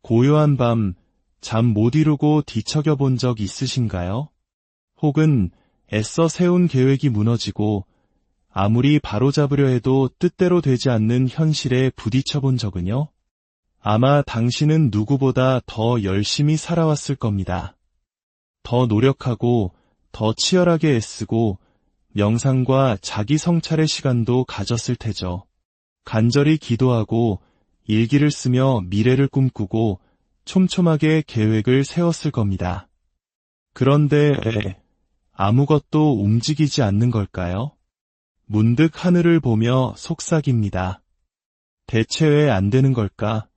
고요한 밤, 잠 못 이루고 뒤척여 본 적 있으신가요? 혹은 애써 세운 계획이 무너지고 아무리 바로잡으려 해도 뜻대로 되지 않는 현실에 부딪혀 본 적은요? 아마 당신은 누구보다 더 열심히 살아왔을 겁니다. 더 노력하고 더 치열하게 애쓰고 명상과 자기 성찰의 시간도 가졌을 테죠. 간절히 기도하고 일기를 쓰며 미래를 꿈꾸고 촘촘하게 계획을 세웠을 겁니다. 그런데 왜 아무것도 움직이지 않는 걸까요? 문득 하늘을 보며 속삭입니다. 대체 왜 안 되는 걸까?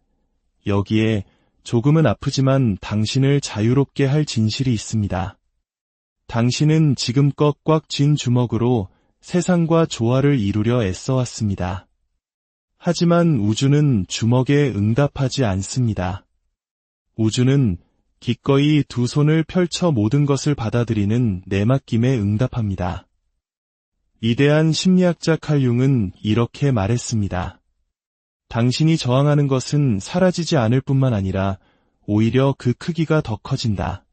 여기에 조금은 아프지만 당신을 자유롭게 할 진실이 있습니다. 당신은 지금껏 꽉 쥔 주먹으로 세상과 조화를 이루려 애써왔습니다. 하지만 우주는 주먹에 응답하지 않습니다. 우주는 기꺼이 두 손을 펼쳐 모든 것을 받아들이는 내맡김에 응답합니다. 위대한 심리학자 칼 융은 이렇게 말했습니다. 당신이 저항하는 것은 사라지지 않을 뿐만 아니라 오히려 그 크기가 더 커진다.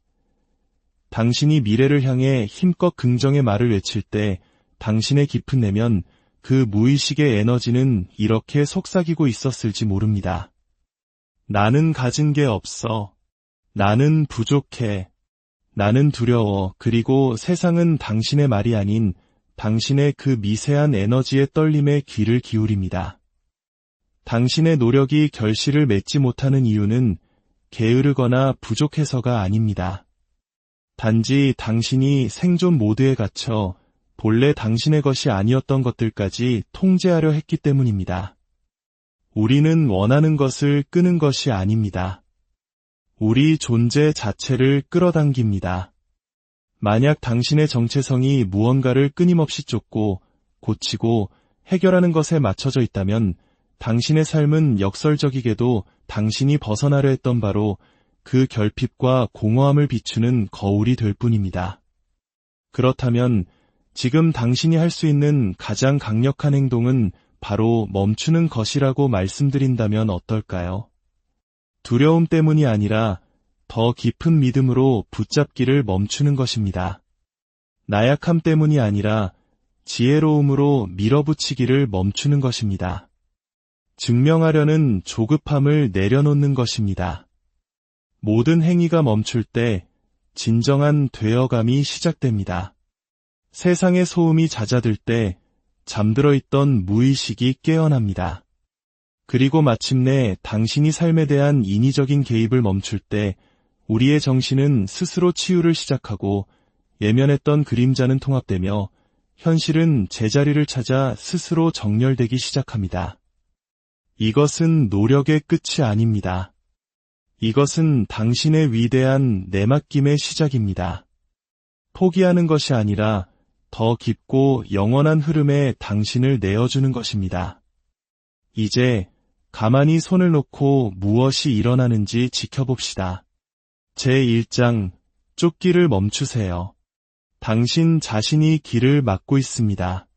당신이 미래를 향해 힘껏 긍정의 말을 외칠 때 당신의 깊은 내면 그 무의식의 에너지는 이렇게 속삭이고 있었을지 모릅니다. 나는 가진 게 없어. 나는 부족해. 나는 두려워. 그리고 세상은 당신의 말이 아닌 당신의 그 미세한 에너지의 떨림에 귀를 기울입니다. 당신의 노력이 결실을 맺지 못하는 이유는 게으르거나 부족해서가 아닙니다. 단지 당신이 생존 모드에 갇혀 본래 당신의 것이 아니었던 것들까지 통제하려 했기 때문입니다. 우리는 원하는 것을 끄는 것이 아닙니다. 우리 존재 자체를 끌어당깁니다. 만약 당신의 정체성이 무언가를 끊임없이 쫓고 고치고 해결하는 것에 맞춰져 있다면 당신의 삶은 역설적이게도 당신이 벗어나려 했던 바로 그 결핍과 공허함을 비추는 거울이 될 뿐입니다. 그렇다면 지금 당신이 할 수 있는 가장 강력한 행동은 바로 멈추는 것이라고 말씀드린다면 어떨까요? 두려움 때문이 아니라 더 깊은 믿음으로 붙잡기를 멈추는 것입니다. 나약함 때문이 아니라 지혜로움으로 밀어붙이기를 멈추는 것입니다. 증명하려는 조급함을 내려놓는 것입니다. 모든 행위가 멈출 때 진정한 되어감이 시작됩니다. 세상의 소음이 잦아들 때 잠들어 있던 무의식이 깨어납니다. 그리고 마침내 당신이 삶에 대한 인위적인 개입을 멈출 때 우리의 정신은 스스로 치유를 시작하고 예면했던 그림자는 통합되며 현실은 제자리를 찾아 스스로 정렬되기 시작합니다. 이것은 노력의 끝이 아닙니다. 이것은 당신의 위대한 내맡김의 시작입니다. 포기하는 것이 아니라 더 깊고 영원한 흐름에 당신을 내어주는 것입니다. 이제 가만히 손을 놓고 무엇이 일어나는지 지켜봅시다. 제1장, 쫓기를 멈추세요. 당신 자신이 길을 막고 있습니다.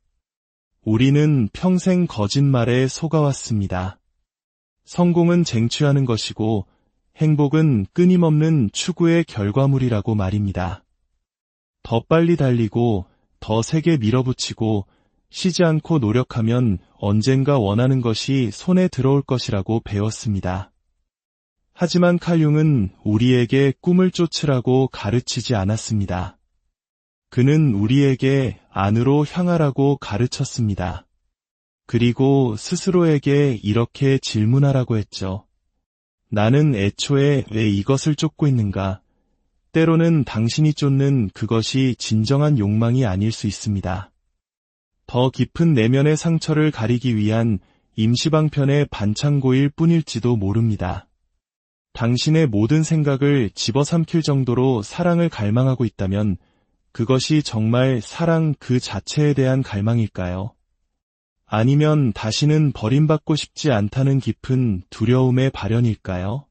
우리는 평생 거짓말에 속아왔습니다. 성공은 쟁취하는 것이고 행복은 끊임없는 추구의 결과물이라고 말입니다. 더 빨리 달리고 더 세게 밀어붙이고 쉬지 않고 노력하면 언젠가 원하는 것이 손에 들어올 것이라고 배웠습니다. 하지만 칼 융은 우리에게 꿈을 쫓으라고 가르치지 않았습니다. 그는 우리에게 안으로 향하라고 가르쳤습니다. 그리고 스스로에게 이렇게 질문하라고 했죠. 나는 애초에 왜 이것을 쫓고 있는가? 때로는 당신이 쫓는 그것이 진정한 욕망이 아닐 수 있습니다. 더 깊은 내면의 상처를 가리기 위한 임시방편의 반창고일 뿐일지도 모릅니다. 당신의 모든 생각을 집어삼킬 정도로 사랑을 갈망하고 있다면 그것이 정말 사랑 그 자체에 대한 갈망일까요? 아니면 다시는 버림받고 싶지 않다는 깊은 두려움의 발현일까요?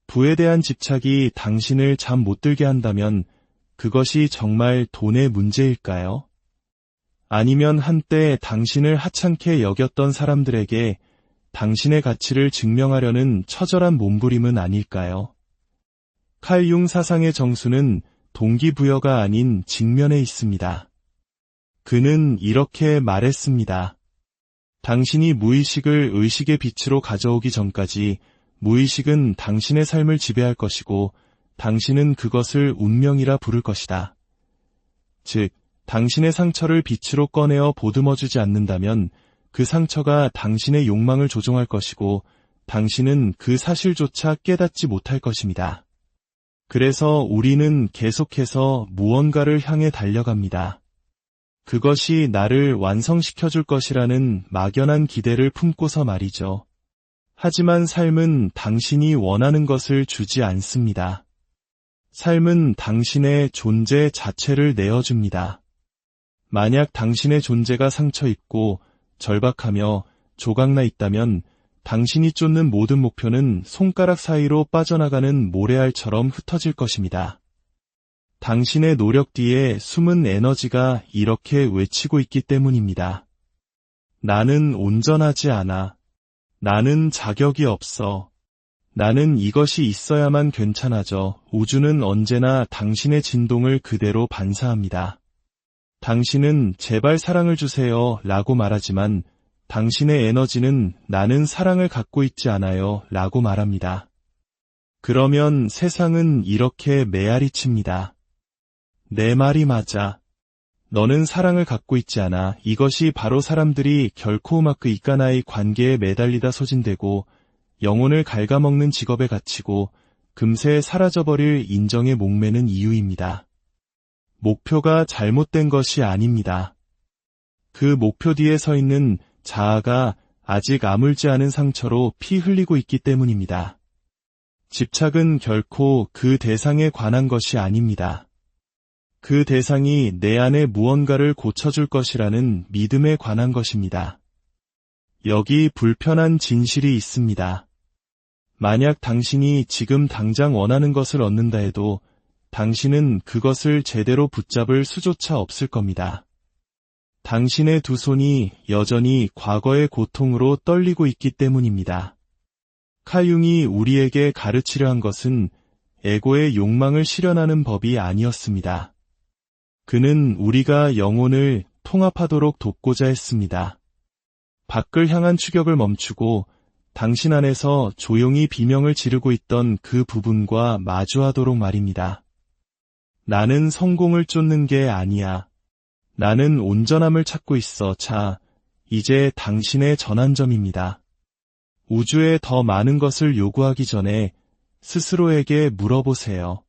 부에 대한 집착이 당신을 잠 못 들게 한다면 그것이 정말 돈의 문제일까요? 아니면 한때 당신을 하찮게 여겼던 사람들에게 당신의 가치를 증명하려는 처절한 몸부림은 아닐까요? 칼 융 사상의 정수는 동기부여가 아닌 직면에 있습니다. 그는 이렇게 말했습니다. 당신이 무의식을 의식의 빛으로 가져오기 전까지 무의식은 당신의 삶을 지배할 것이고 당신은 그것을 운명이라 부를 것이다. 즉, 당신의 상처를 빛으로 꺼내어 보듬어주지 않는다면 그 상처가 당신의 욕망을 조종할 것이고 당신은 그 사실조차 깨닫지 못할 것입니다. 그래서 우리는 계속해서 무언가를 향해 달려갑니다. 그것이 나를 완성시켜줄 것이라는 막연한 기대를 품고서 말이죠. 하지만 삶은 당신이 원하는 것을 주지 않습니다. 삶은 당신의 존재 자체를 내어줍니다. 만약 당신의 존재가 상처있고 절박하며 조각나 있다면 당신이 쫓는 모든 목표는 손가락 사이로 빠져나가는 모래알처럼 흩어질 것입니다. 당신의 노력 뒤에 숨은 에너지가 이렇게 외치고 있기 때문입니다. 나는 온전하지 않아. 나는 자격이 없어. 나는 이것이 있어야만 괜찮아져. 우주는 언제나 당신의 진동을 그대로 반사합니다. 당신은 제발 사랑을 주세요 라고 말하지만 당신의 에너지는 나는 사랑을 갖고 있지 않아요 라고 말합니다. 그러면 세상은 이렇게 메아리칩니다. 내 말이 맞아. 너는 사랑을 갖고 있지 않아. 이것이 바로 사람들이 결코 우마크 이까나이 관계에 매달리다 소진되고 영혼을 갉아먹는 직업에 갇히고 금세 사라져버릴 인정에 목매는 이유입니다. 목표가 잘못된 것이 아닙니다. 그 목표 뒤에 서 있는 자아가 아직 아물지 않은 상처로 피 흘리고 있기 때문입니다. 집착은 결코 그 대상에 관한 것이 아닙니다. 그 대상이 내 안에 무언가를 고쳐줄 것이라는 믿음에 관한 것입니다. 여기 불편한 진실이 있습니다. 만약 당신이 지금 당장 원하는 것을 얻는다 해도 당신은 그것을 제대로 붙잡을 수조차 없을 겁니다. 당신의 두 손이 여전히 과거의 고통으로 떨리고 있기 때문입니다. 칼 융이 우리에게 가르치려 한 것은 에고의 욕망을 실현하는 법이 아니었습니다. 그는 우리가 영혼을 통합하도록 돕고자 했습니다. 밖을 향한 추격을 멈추고 당신 안에서 조용히 비명을 지르고 있던 그 부분과 마주하도록 말입니다. 나는 성공을 쫓는 게 아니야. 나는 온전함을 찾고 있어. 자, 이제 당신의 전환점입니다. 우주에 더 많은 것을 요구하기 전에 스스로에게 물어보세요.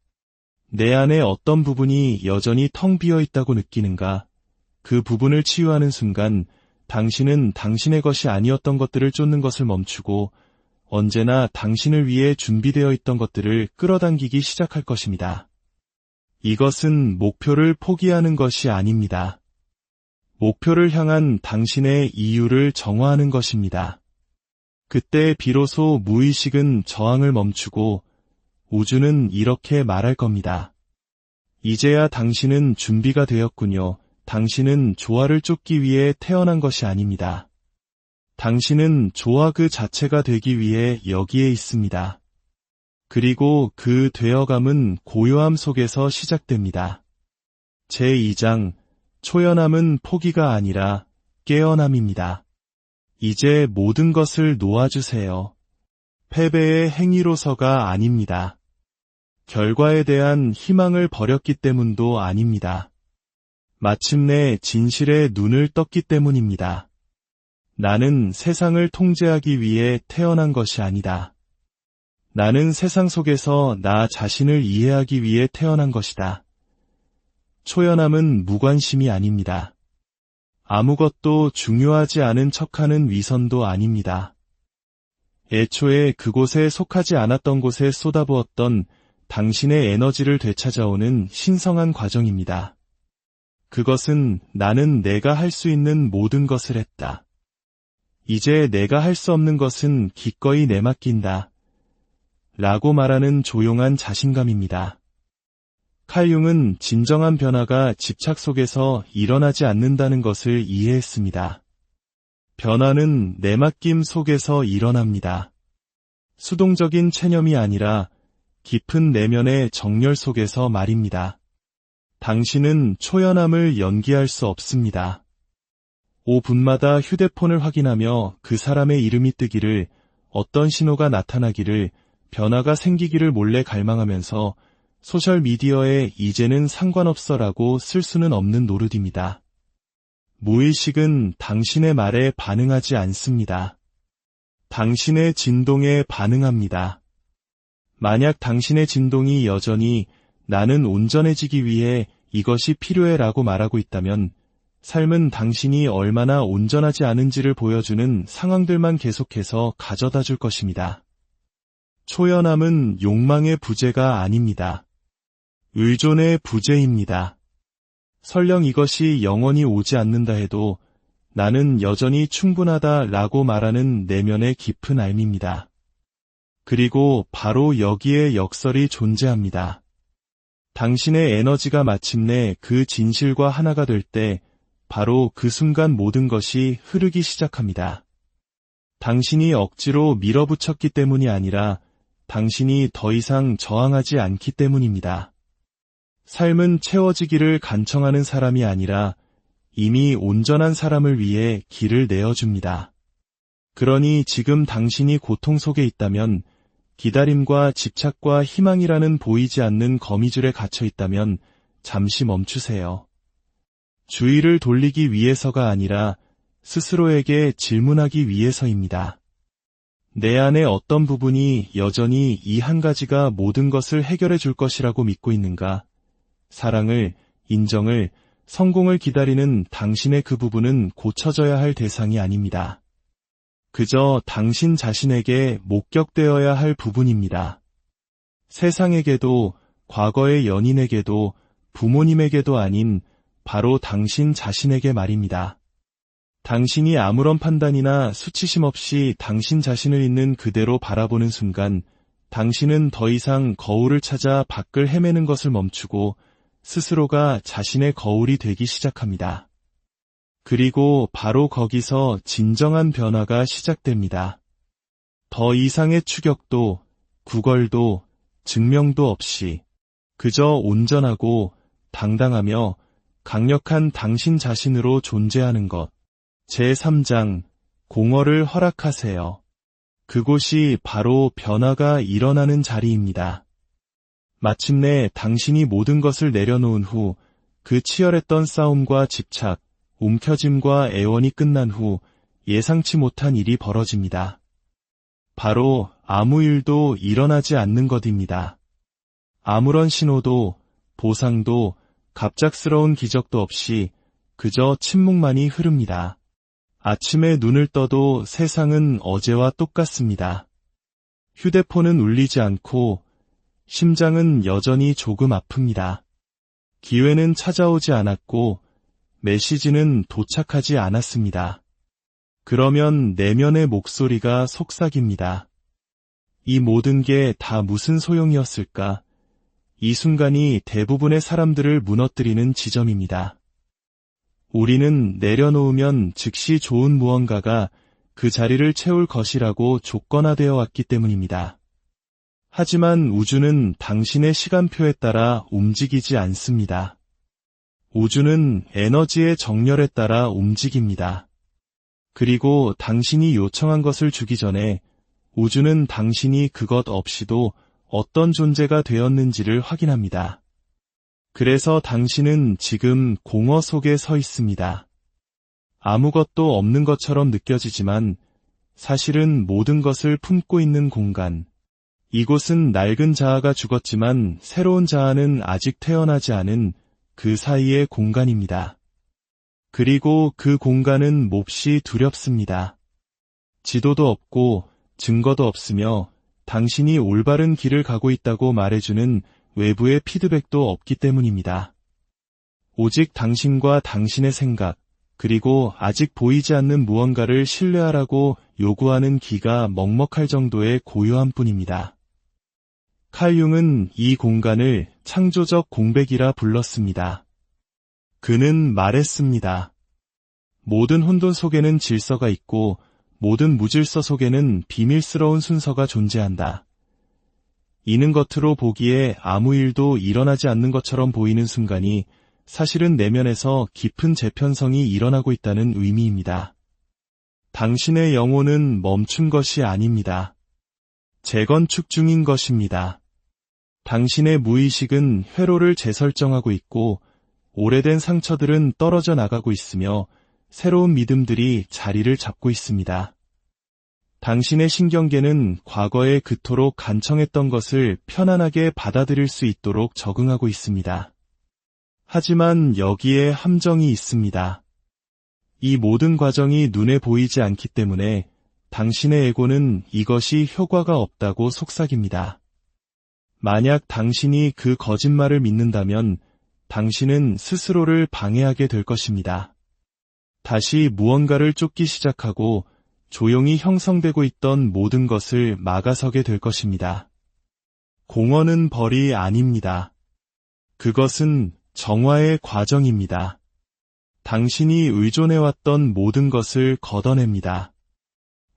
내 안에 어떤 부분이 여전히 텅 비어 있다고 느끼는가? 그 부분을 치유하는 순간 당신은 당신의 것이 아니었던 것들을 쫓는 것을 멈추고 언제나 당신을 위해 준비되어 있던 것들을 끌어당기기 시작할 것입니다. 이것은 목표를 포기하는 것이 아닙니다. 목표를 향한 당신의 이유를 정화하는 것입니다. 그때 비로소 무의식은 저항을 멈추고 우주는 이렇게 말할 겁니다. 이제야 당신은 준비가 되었군요. 당신은 조화를 쫓기 위해 태어난 것이 아닙니다. 당신은 조화 그 자체가 되기 위해 여기에 있습니다. 그리고 그 되어감은 고요함 속에서 시작됩니다. 제2장, 초연함은 포기가 아니라 깨어남입니다. 이제 모든 것을 놓아주세요. 패배의 행위로서가 아닙니다. 결과에 대한 희망을 버렸기 때문도 아닙니다. 마침내 진실에 눈을 떴기 때문입니다. 나는 세상을 통제하기 위해 태어난 것이 아니다. 나는 세상 속에서 나 자신을 이해하기 위해 태어난 것이다. 초연함은 무관심이 아닙니다. 아무것도 중요하지 않은 척하는 위선도 아닙니다. 애초에 그곳에 속하지 않았던 곳에 쏟아부었던 당신의 에너지를 되찾아오는 신성한 과정입니다. 그것은 나는 내가 할 수 있는 모든 것을 했다. 이제 내가 할 수 없는 것은 기꺼이 내맡긴다. 라고 말하는 조용한 자신감입니다. 칼 융은 진정한 변화가 집착 속에서 일어나지 않는다는 것을 이해했습니다. 변화는 내맡김 속에서 일어납니다. 수동적인 체념이 아니라 깊은 내면의 정열 속에서 말입니다. 당신은 초연함을 연기할 수 없습니다. 5분마다 휴대폰을 확인하며 그 사람의 이름이 뜨기를, 어떤 신호가 나타나기를, 변화가 생기기를 몰래 갈망하면서 소셜미디어에 이제는 상관없어라고 쓸 수는 없는 노릇입니다. 무의식은 당신의 말에 반응하지 않습니다. 당신의 진동에 반응합니다. 만약 당신의 진동이 여전히 나는 온전해지기 위해 이것이 필요해라고 말하고 있다면 삶은 당신이 얼마나 온전하지 않은지를 보여주는 상황들만 계속해서 가져다 줄 것입니다. 초연함은 욕망의 부재가 아닙니다. 의존의 부재입니다. 설령 이것이 영원히 오지 않는다 해도 나는 여전히 충분하다라고 말하는 내면의 깊은 알미입니다. 그리고 바로 여기에 역설이 존재합니다. 당신의 에너지가 마침내 그 진실과 하나가 될 때 바로 그 순간 모든 것이 흐르기 시작합니다. 당신이 억지로 밀어붙였기 때문이 아니라 당신이 더 이상 저항하지 않기 때문입니다. 삶은 채워지기를 간청하는 사람이 아니라 이미 온전한 사람을 위해 길을 내어줍니다. 그러니 지금 당신이 고통 속에 있다면, 기다림과 집착과 희망이라는 보이지 않는 거미줄에 갇혀 있다면 잠시 멈추세요. 주의를 돌리기 위해서가 아니라 스스로에게 질문하기 위해서입니다. 내 안에 어떤 부분이 여전히 이 한 가지가 모든 것을 해결해 줄 것이라고 믿고 있는가? 사랑을, 인정을, 성공을 기다리는 당신의 그 부분은 고쳐져야 할 대상이 아닙니다. 그저 당신 자신에게 목격되어야 할 부분입니다. 세상에게도, 과거의 연인에게도, 부모님에게도 아닌 바로 당신 자신에게 말입니다. 당신이 아무런 판단이나 수치심 없이 당신 자신을 있는 그대로 바라보는 순간 당신은 더 이상 거울을 찾아 밖을 헤매는 것을 멈추고 스스로가 자신의 거울이 되기 시작합니다. 그리고 바로 거기서 진정한 변화가 시작됩니다. 더 이상의 추격도, 구걸도, 증명도 없이 그저 온전하고 당당하며 강력한 당신 자신으로 존재하는 것. 제3장, 공허를 허락하세요. 그곳이 바로 변화가 일어나는 자리입니다. 마침내 당신이 모든 것을 내려놓은 후 그 치열했던 싸움과 집착, 움켜짐과 애원이 끝난 후 예상치 못한 일이 벌어집니다. 바로 아무 일도 일어나지 않는 것입니다. 아무런 신호도, 보상도, 갑작스러운 기적도 없이 그저 침묵만이 흐릅니다. 아침에 눈을 떠도 세상은 어제와 똑같습니다. 휴대폰은 울리지 않고 심장은 여전히 조금 아픕니다. 기회는 찾아오지 않았고 메시지는 도착하지 않았습니다. 그러면 내면의 목소리가 속삭입니다. 이 모든 게 다 무슨 소용이었을까? 이 순간이 대부분의 사람들을 무너뜨리는 지점입니다. 우리는 내려놓으면 즉시 좋은 무언가가 그 자리를 채울 것이라고 조건화되어 왔기 때문입니다. 하지만 우주는 당신의 시간표에 따라 움직이지 않습니다. 우주는 에너지의 정렬에 따라 움직입니다. 그리고 당신이 요청한 것을 주기 전에 우주는 당신이 그것 없이도 어떤 존재가 되었는지를 확인합니다. 그래서 당신은 지금 공허 속에 서 있습니다. 아무것도 없는 것처럼 느껴지지만 사실은 모든 것을 품고 있는 공간. 이곳은 낡은 자아가 죽었지만 새로운 자아는 아직 태어나지 않은 그 사이의 공간입니다. 그리고 그 공간은 몹시 두렵습니다. 지도도 없고 증거도 없으며 당신이 올바른 길을 가고 있다고 말해주는 외부의 피드백도 없기 때문입니다. 오직 당신과 당신의 생각, 그리고 아직 보이지 않는 무언가를 신뢰하라고 요구하는 기가 먹먹할 정도의 고요함 뿐입니다. 칼 융은 이 공간을 창조적 공백이라 불렀습니다. 그는 말했습니다. 모든 혼돈 속에는 질서가 있고 모든 무질서 속에는 비밀스러운 순서가 존재한다. 이는 겉으로 보기에 아무 일도 일어나지 않는 것처럼 보이는 순간이 사실은 내면에서 깊은 재편성이 일어나고 있다는 의미입니다. 당신의 영혼은 멈춘 것이 아닙니다. 재건축 중인 것입니다. 당신의 무의식은 회로를 재설정하고 있고 오래된 상처들은 떨어져 나가고 있으며 새로운 믿음들이 자리를 잡고 있습니다. 당신의 신경계는 과거에 그토록 간청했던 것을 편안하게 받아들일 수 있도록 적응하고 있습니다. 하지만 여기에 함정이 있습니다. 이 모든 과정이 눈에 보이지 않기 때문에 당신의 에고는 이것이 효과가 없다고 속삭입니다. 만약 당신이 그 거짓말을 믿는다면 당신은 스스로를 방해하게 될 것입니다. 다시 무언가를 쫓기 시작하고 조용히 형성되고 있던 모든 것을 막아서게 될 것입니다. 공허는 벌이 아닙니다. 그것은 정화의 과정입니다. 당신이 의존해왔던 모든 것을 걷어냅니다.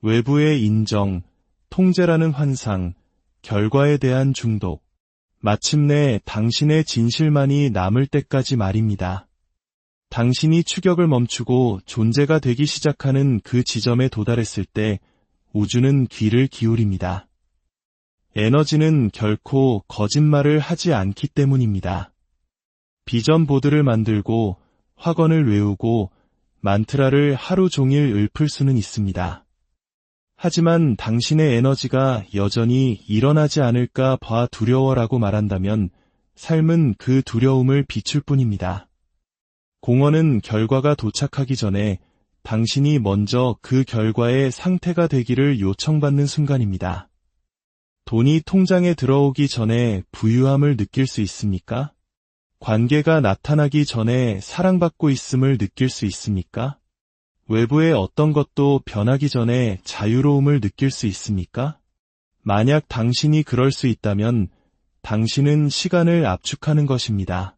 외부의 인정, 통제라는 환상, 결과에 대한 중독, 마침내 당신의 진실만이 남을 때까지 말입니다. 당신이 추격을 멈추고 존재가 되기 시작하는 그 지점에 도달했을 때 우주는 귀를 기울입니다. 에너지는 결코 거짓말을 하지 않기 때문입니다. 비전 보드를 만들고 확언을 외우고 만트라를 하루 종일 읊을 수는 있습니다. 하지만 당신의 에너지가 여전히 일어나지 않을까 봐 두려워라고 말한다면 삶은 그 두려움을 비출 뿐입니다. 공허는 결과가 도착하기 전에 당신이 먼저 그 결과의 상태가 되기를 요청받는 순간입니다. 돈이 통장에 들어오기 전에 부유함을 느낄 수 있습니까? 관계가 나타나기 전에 사랑받고 있음을 느낄 수 있습니까? 외부의 어떤 것도 변하기 전에 자유로움을 느낄 수 있습니까? 만약 당신이 그럴 수 있다면 당신은 시간을 압축하는 것입니다.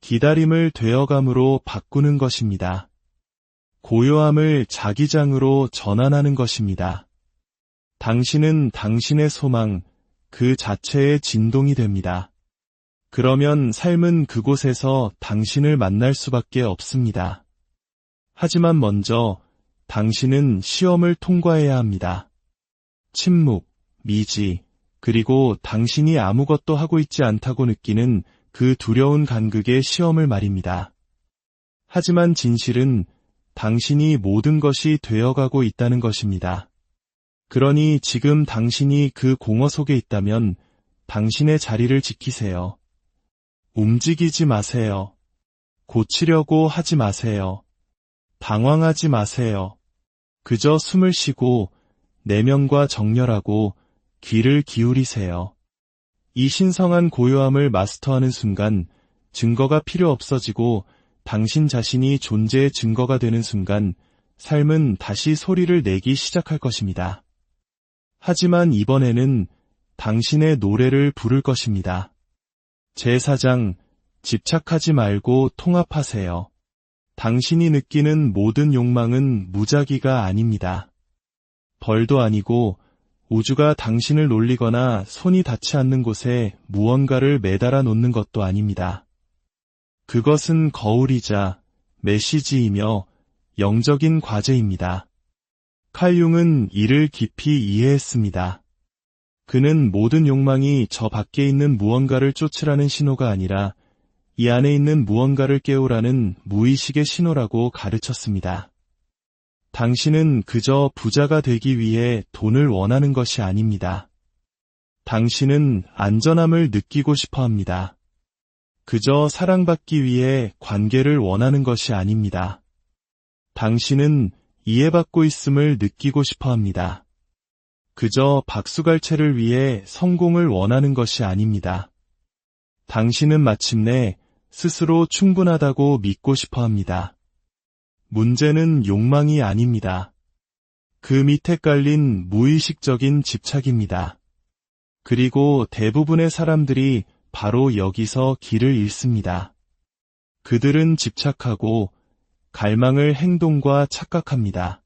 기다림을 되어감으로 바꾸는 것입니다. 고요함을 자기장으로 전환하는 것입니다. 당신은 당신의 소망, 그 자체의 진동이 됩니다. 그러면 삶은 그곳에서 당신을 만날 수밖에 없습니다. 하지만 먼저 당신은 시험을 통과해야 합니다. 침묵, 미지, 그리고 당신이 아무것도 하고 있지 않다고 느끼는 그 두려운 간극의 시험을 말입니다. 하지만 진실은 당신이 모든 것이 되어가고 있다는 것입니다. 그러니 지금 당신이 그 공허 속에 있다면 당신의 자리를 지키세요. 움직이지 마세요. 고치려고 하지 마세요. 당황하지 마세요. 그저 숨을 쉬고 내면과 정렬하고 귀를 기울이세요. 이 신성한 고요함을 마스터하는 순간 증거가 필요 없어지고 당신 자신이 존재의 증거가 되는 순간 삶은 다시 소리를 내기 시작할 것입니다. 하지만 이번에는 당신의 노래를 부를 것입니다. 제4장, 집착하지 말고 통합하세요. 당신이 느끼는 모든 욕망은 무작위가 아닙니다. 벌도 아니고 우주가 당신을 놀리거나 손이 닿지 않는 곳에 무언가를 매달아 놓는 것도 아닙니다. 그것은 거울이자 메시지이며 영적인 과제입니다. 칼 융은 이를 깊이 이해했습니다. 그는 모든 욕망이 저 밖에 있는 무언가를 쫓으라는 신호가 아니라 이 안에 있는 무언가를 깨우라는 무의식의 신호라고 가르쳤습니다. 당신은 그저 부자가 되기 위해 돈을 원하는 것이 아닙니다. 당신은 안전함을 느끼고 싶어 합니다. 그저 사랑받기 위해 관계를 원하는 것이 아닙니다. 당신은 이해받고 있음을 느끼고 싶어 합니다. 그저 박수갈채를 위해 성공을 원하는 것이 아닙니다. 당신은 마침내 스스로 충분하다고 믿고 싶어 합니다. 문제는 욕망이 아닙니다. 그 밑에 깔린 무의식적인 집착입니다. 그리고 대부분의 사람들이 바로 여기서 길을 잃습니다. 그들은 집착하고 갈망을 행동과 착각합니다.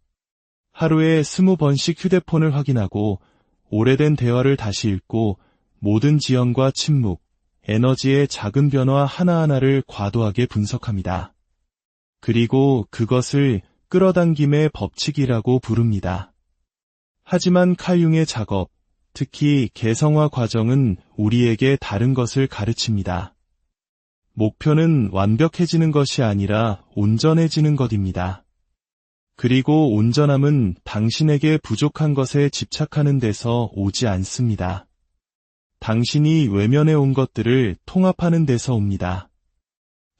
하루에 20번씩 휴대폰을 확인하고 오래된 대화를 다시 읽고 모든 지연과 침묵, 에너지의 작은 변화 하나하나를 과도하게 분석합니다. 그리고 그것을 끌어당김의 법칙이라고 부릅니다. 하지만 칼융의 작업, 특히 개성화 과정은 우리에게 다른 것을 가르칩니다. 목표는 완벽해지는 것이 아니라 온전해지는 것입니다. 그리고 온전함은 당신에게 부족한 것에 집착하는 데서 오지 않습니다. 당신이 외면해 온 것들을 통합하는 데서 옵니다.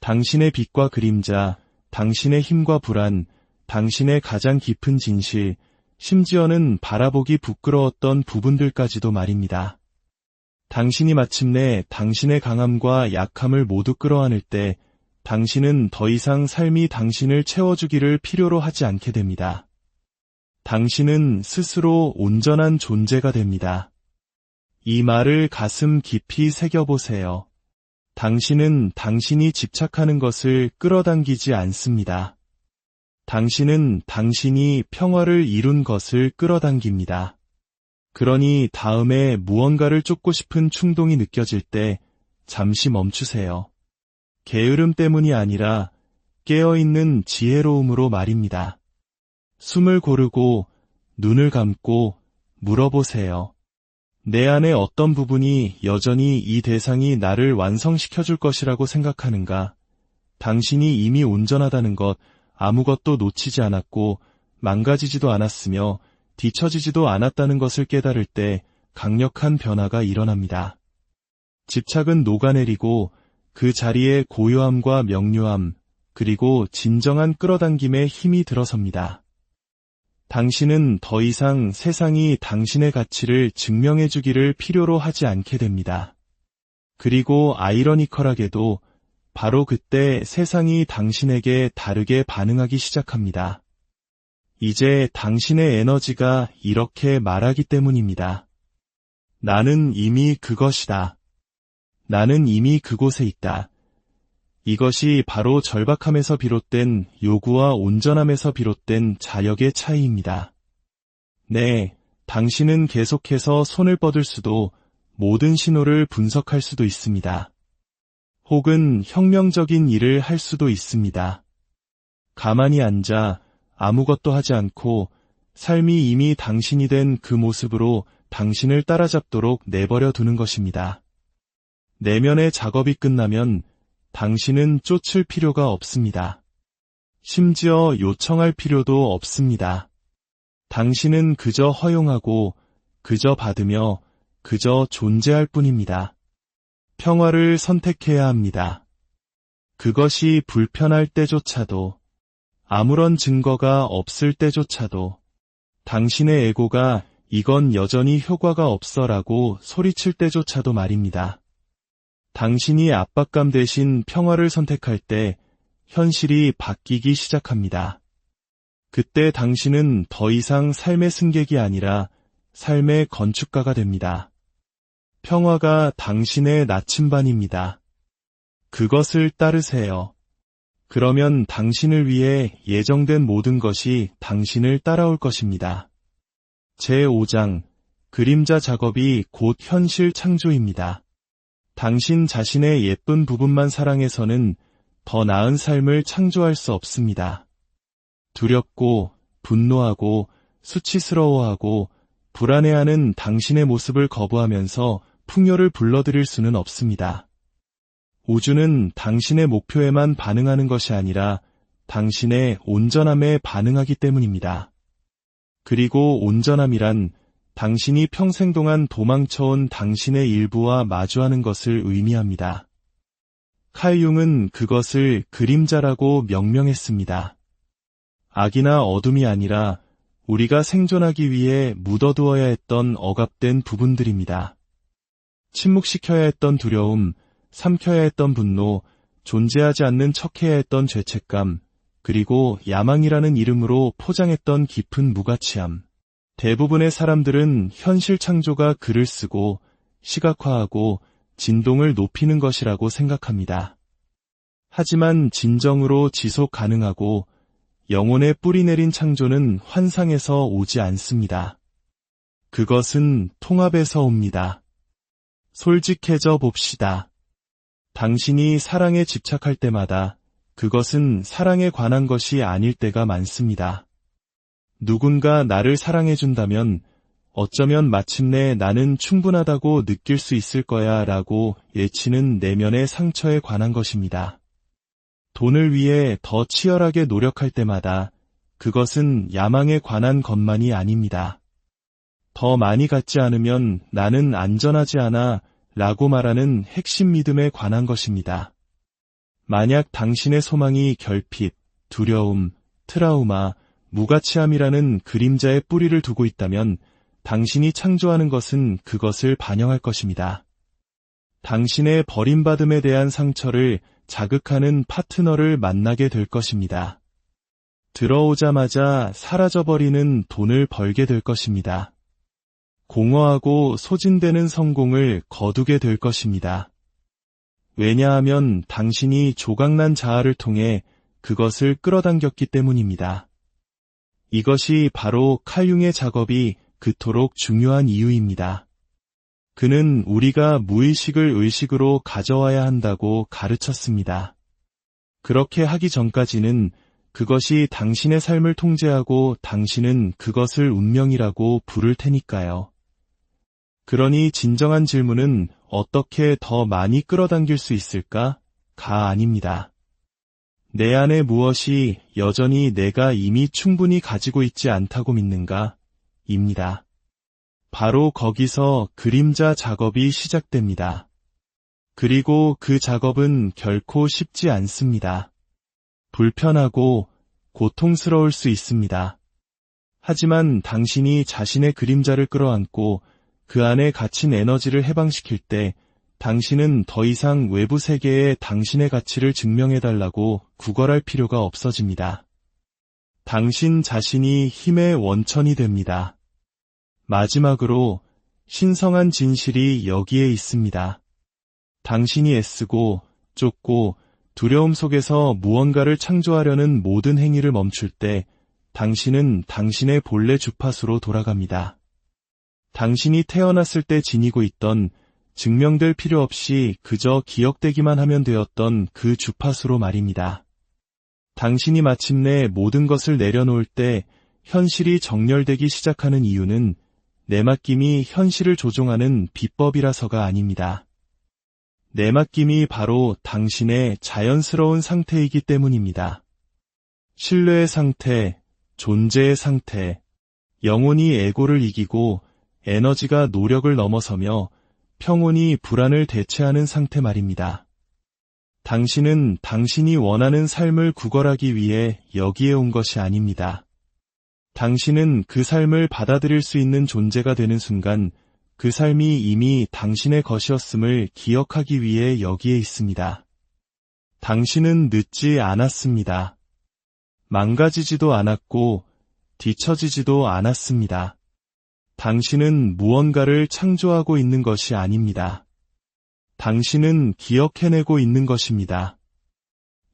당신의 빛과 그림자, 당신의 힘과 불안, 당신의 가장 깊은 진실, 심지어는 바라보기 부끄러웠던 부분들까지도 말입니다. 당신이 마침내 당신의 강함과 약함을 모두 끌어안을 때 당신은 더 이상 삶이 당신을 채워주기를 필요로 하지 않게 됩니다. 당신은 스스로 온전한 존재가 됩니다. 이 말을 가슴 깊이 새겨보세요. 당신은 당신이 집착하는 것을 끌어당기지 않습니다. 당신은 당신이 평화를 이룬 것을 끌어당깁니다. 그러니 다음에 무언가를 쫓고 싶은 충동이 느껴질 때 잠시 멈추세요. 게으름 때문이 아니라 깨어있는 지혜로움으로 말입니다. 숨을 고르고 눈을 감고 물어보세요. 내 안에 어떤 부분이 여전히 이 대상이 나를 완성시켜줄 것이라고 생각하는가? 당신이 이미 온전하다는 것, 아무것도 놓치지 않았고 망가지지도 않았으며 뒤처지지도 않았다는 것을 깨달을 때 강력한 변화가 일어납니다. 집착은 녹아내리고 그 자리에 고요함과 명료함, 그리고 진정한 끌어당김의 힘이 들어섭니다. 당신은 더 이상 세상이 당신의 가치를 증명해 주기를 필요로 하지 않게 됩니다. 그리고 아이러니컬하게도 바로 그때 세상이 당신에게 다르게 반응하기 시작합니다. 이제 당신의 에너지가 이렇게 말하기 때문입니다. 나는 이미 그것이다. 나는 이미 그곳에 있다. 이것이 바로 절박함에서 비롯된 요구와 온전함에서 비롯된 자력의 차이입니다. 네, 당신은 계속해서 손을 뻗을 수도 모든 신호를 분석할 수도 있습니다. 혹은 혁명적인 일을 할 수도 있습니다. 가만히 앉아 아무것도 하지 않고 삶이 이미 당신이 된 그 모습으로 당신을 따라잡도록 내버려 두는 것입니다. 내면의 작업이 끝나면 당신은 쫓을 필요가 없습니다. 심지어 요청할 필요도 없습니다. 당신은 그저 허용하고 그저 받으며 그저 존재할 뿐입니다. 평화를 선택해야 합니다. 그것이 불편할 때조차도, 아무런 증거가 없을 때조차도, 당신의 에고가 이건 여전히 효과가 없어라고 소리칠 때조차도 말입니다. 당신이 압박감 대신 평화를 선택할 때 현실이 바뀌기 시작합니다. 그때 당신은 더 이상 삶의 승객이 아니라 삶의 건축가가 됩니다. 평화가 당신의 나침반입니다. 그것을 따르세요. 그러면 당신을 위해 예정된 모든 것이 당신을 따라올 것입니다. 제5장, 그림자 작업이 곧 현실 창조입니다. 당신 자신의 예쁜 부분만 사랑해서는 더 나은 삶을 창조할 수 없습니다. 두렵고 분노하고 수치스러워하고 불안해하는 당신의 모습을 거부하면서 풍요를 불러들일 수는 없습니다. 우주는 당신의 목표에만 반응하는 것이 아니라 당신의 온전함에 반응하기 때문입니다. 그리고 온전함이란 당신이 평생 동안 도망쳐온 당신의 일부와 마주하는 것을 의미합니다. 칼 융은 그것을 그림자라고 명명했습니다. 악이나 어둠이 아니라 우리가 생존하기 위해 묻어두어야 했던 억압된 부분들입니다. 침묵시켜야 했던 두려움, 삼켜야 했던 분노, 존재하지 않는 척해야 했던 죄책감, 그리고 야망이라는 이름으로 포장했던 깊은 무가치함. 대부분의 사람들은 현실 창조가 글을 쓰고 시각화하고 진동을 높이는 것이라고 생각합니다. 하지만 진정으로 지속 가능하고 영혼에 뿌리 내린 창조는 환상에서 오지 않습니다. 그것은 통합에서 옵니다. 솔직해져 봅시다. 당신이 사랑에 집착할 때마다 그것은 사랑에 관한 것이 아닐 때가 많습니다. 누군가 나를 사랑해준다면 어쩌면 마침내 나는 충분하다고 느낄 수 있을 거야 라고 예치는 내면의 상처에 관한 것입니다. 돈을 위해 더 치열하게 노력할 때마다 그것은 야망에 관한 것만이 아닙니다. 더 많이 갖지 않으면 나는 안전하지 않아 라고 말하는 핵심 믿음에 관한 것입니다. 만약 당신의 소망이 결핍, 두려움, 트라우마, 무가치함이라는 그림자의 뿌리를 두고 있다면 당신이 창조하는 것은 그것을 반영할 것입니다. 당신의 버림받음에 대한 상처를 자극하는 파트너를 만나게 될 것입니다. 들어오자마자 사라져버리는 돈을 벌게 될 것입니다. 공허하고 소진되는 성공을 거두게 될 것입니다. 왜냐하면 당신이 조각난 자아를 통해 그것을 끌어당겼기 때문입니다. 이것이 바로 칼융의 작업이 그토록 중요한 이유입니다. 그는 우리가 무의식을 의식으로 가져와야 한다고 가르쳤습니다. 그렇게 하기 전까지는 그것이 당신의 삶을 통제하고 당신은 그것을 운명이라고 부를 테니까요. 그러니 진정한 질문은 어떻게 더 많이 끌어당길 수 있을까?가 아닙니다. 내 안에 무엇이 여전히 내가 이미 충분히 가지고 있지 않다고 믿는가? 입니다. 바로 거기서 그림자 작업이 시작됩니다. 그리고 그 작업은 결코 쉽지 않습니다. 불편하고 고통스러울 수 있습니다. 하지만 당신이 자신의 그림자를 끌어안고 그 안에 갇힌 에너지를 해방시킬 때 당신은 더 이상 외부 세계에 당신의 가치를 증명해달라고 구걸할 필요가 없어집니다. 당신 자신이 힘의 원천이 됩니다. 마지막으로 신성한 진실이 여기에 있습니다. 당신이 애쓰고 쫓고 두려움 속에서 무언가를 창조하려는 모든 행위를 멈출 때 당신은 당신의 본래 주파수로 돌아갑니다. 당신이 태어났을 때 지니고 있던 증명될 필요 없이 그저 기억되기만 하면 되었던 그 주파수로 말입니다. 당신이 마침내 모든 것을 내려놓을 때 현실이 정렬되기 시작하는 이유는 내맡김이 현실을 조종하는 비법이라서가 아닙니다. 내맡김이 바로 당신의 자연스러운 상태이기 때문입니다. 신뢰의 상태, 존재의 상태, 영혼이 에고를 이기고 에너지가 노력을 넘어서며 평온이 불안을 대체하는 상태 말입니다. 당신은 당신이 원하는 삶을 구걸하기 위해 여기에 온 것이 아닙니다. 당신은 그 삶을 받아들일 수 있는 존재가 되는 순간 그 삶이 이미 당신의 것이었음을 기억하기 위해 여기에 있습니다. 당신은 늦지 않았습니다. 망가지지도 않았고 뒤처지지도 않았습니다. 당신은 무언가를 창조하고 있는 것이 아닙니다. 당신은 기억해내고 있는 것입니다.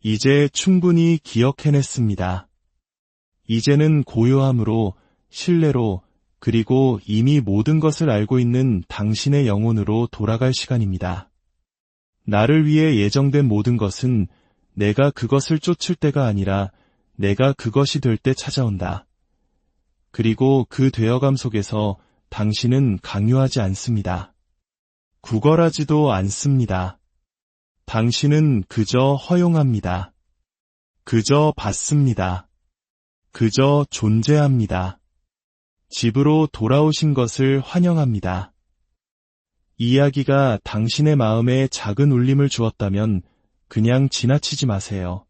이제 충분히 기억해냈습니다. 이제는 고요함으로, 신뢰로, 그리고 이미 모든 것을 알고 있는 당신의 영혼으로 돌아갈 시간입니다. 나를 위해 예정된 모든 것은 내가 그것을 쫓을 때가 아니라 내가 그것이 될 때 찾아온다. 그리고 그 되어감 속에서 당신은 강요하지 않습니다. 구걸하지도 않습니다. 당신은 그저 허용합니다. 그저 받습니다. 그저 존재합니다. 집으로 돌아오신 것을 환영합니다. 이야기가 당신의 마음에 작은 울림을 주었다면 그냥 지나치지 마세요.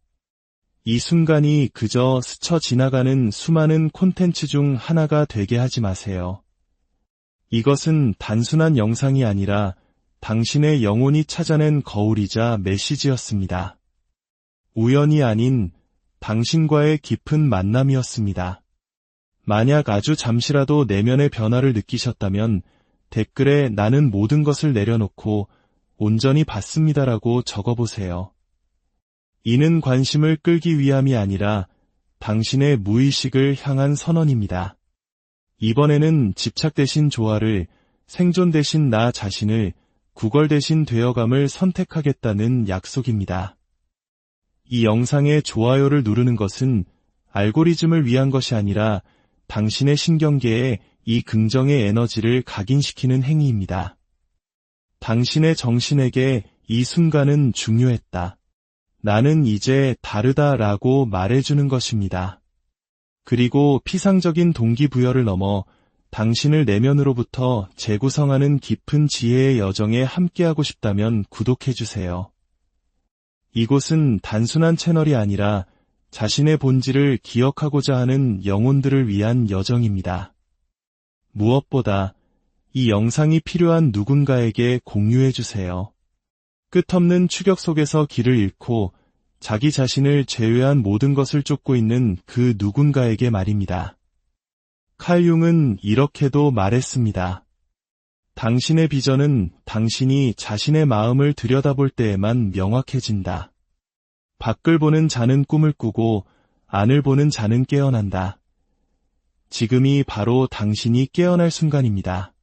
이 순간이 그저 스쳐 지나가는 수많은 콘텐츠 중 하나가 되게 하지 마세요. 이것은 단순한 영상이 아니라 당신의 영혼이 찾아낸 거울이자 메시지였습니다. 우연이 아닌 당신과의 깊은 만남이었습니다. 만약 아주 잠시라도 내면의 변화를 느끼셨다면 댓글에 나는 모든 것을 내려놓고 온전히 받습니다라고 적어보세요. 이는 관심을 끌기 위함이 아니라 당신의 무의식을 향한 선언입니다. 이번에는 집착 대신 조화를, 생존 대신 나 자신을, 구걸 대신 되어감을 선택하겠다는 약속입니다. 이 영상의 좋아요를 누르는 것은 알고리즘을 위한 것이 아니라 당신의 신경계에 이 긍정의 에너지를 각인시키는 행위입니다. 당신의 정신에게 이 순간은 중요했다. 나는 이제 다르다라고 말해주는 것입니다. 그리고 피상적인 동기부여를 넘어 당신을 내면으로부터 재구성하는 깊은 지혜의 여정에 함께하고 싶다면 구독해주세요. 이곳은 단순한 채널이 아니라 자신의 본질을 기억하고자 하는 영혼들을 위한 여정입니다. 무엇보다 이 영상이 필요한 누군가에게 공유해주세요. 끝없는 추격 속에서 길을 잃고 자기 자신을 제외한 모든 것을 쫓고 있는 그 누군가에게 말입니다. 칼 융은 이렇게도 말했습니다. 당신의 비전은 당신이 자신의 마음을 들여다볼 때에만 명확해진다. 밖을 보는 자는 꿈을 꾸고 안을 보는 자는 깨어난다. 지금이 바로 당신이 깨어날 순간입니다.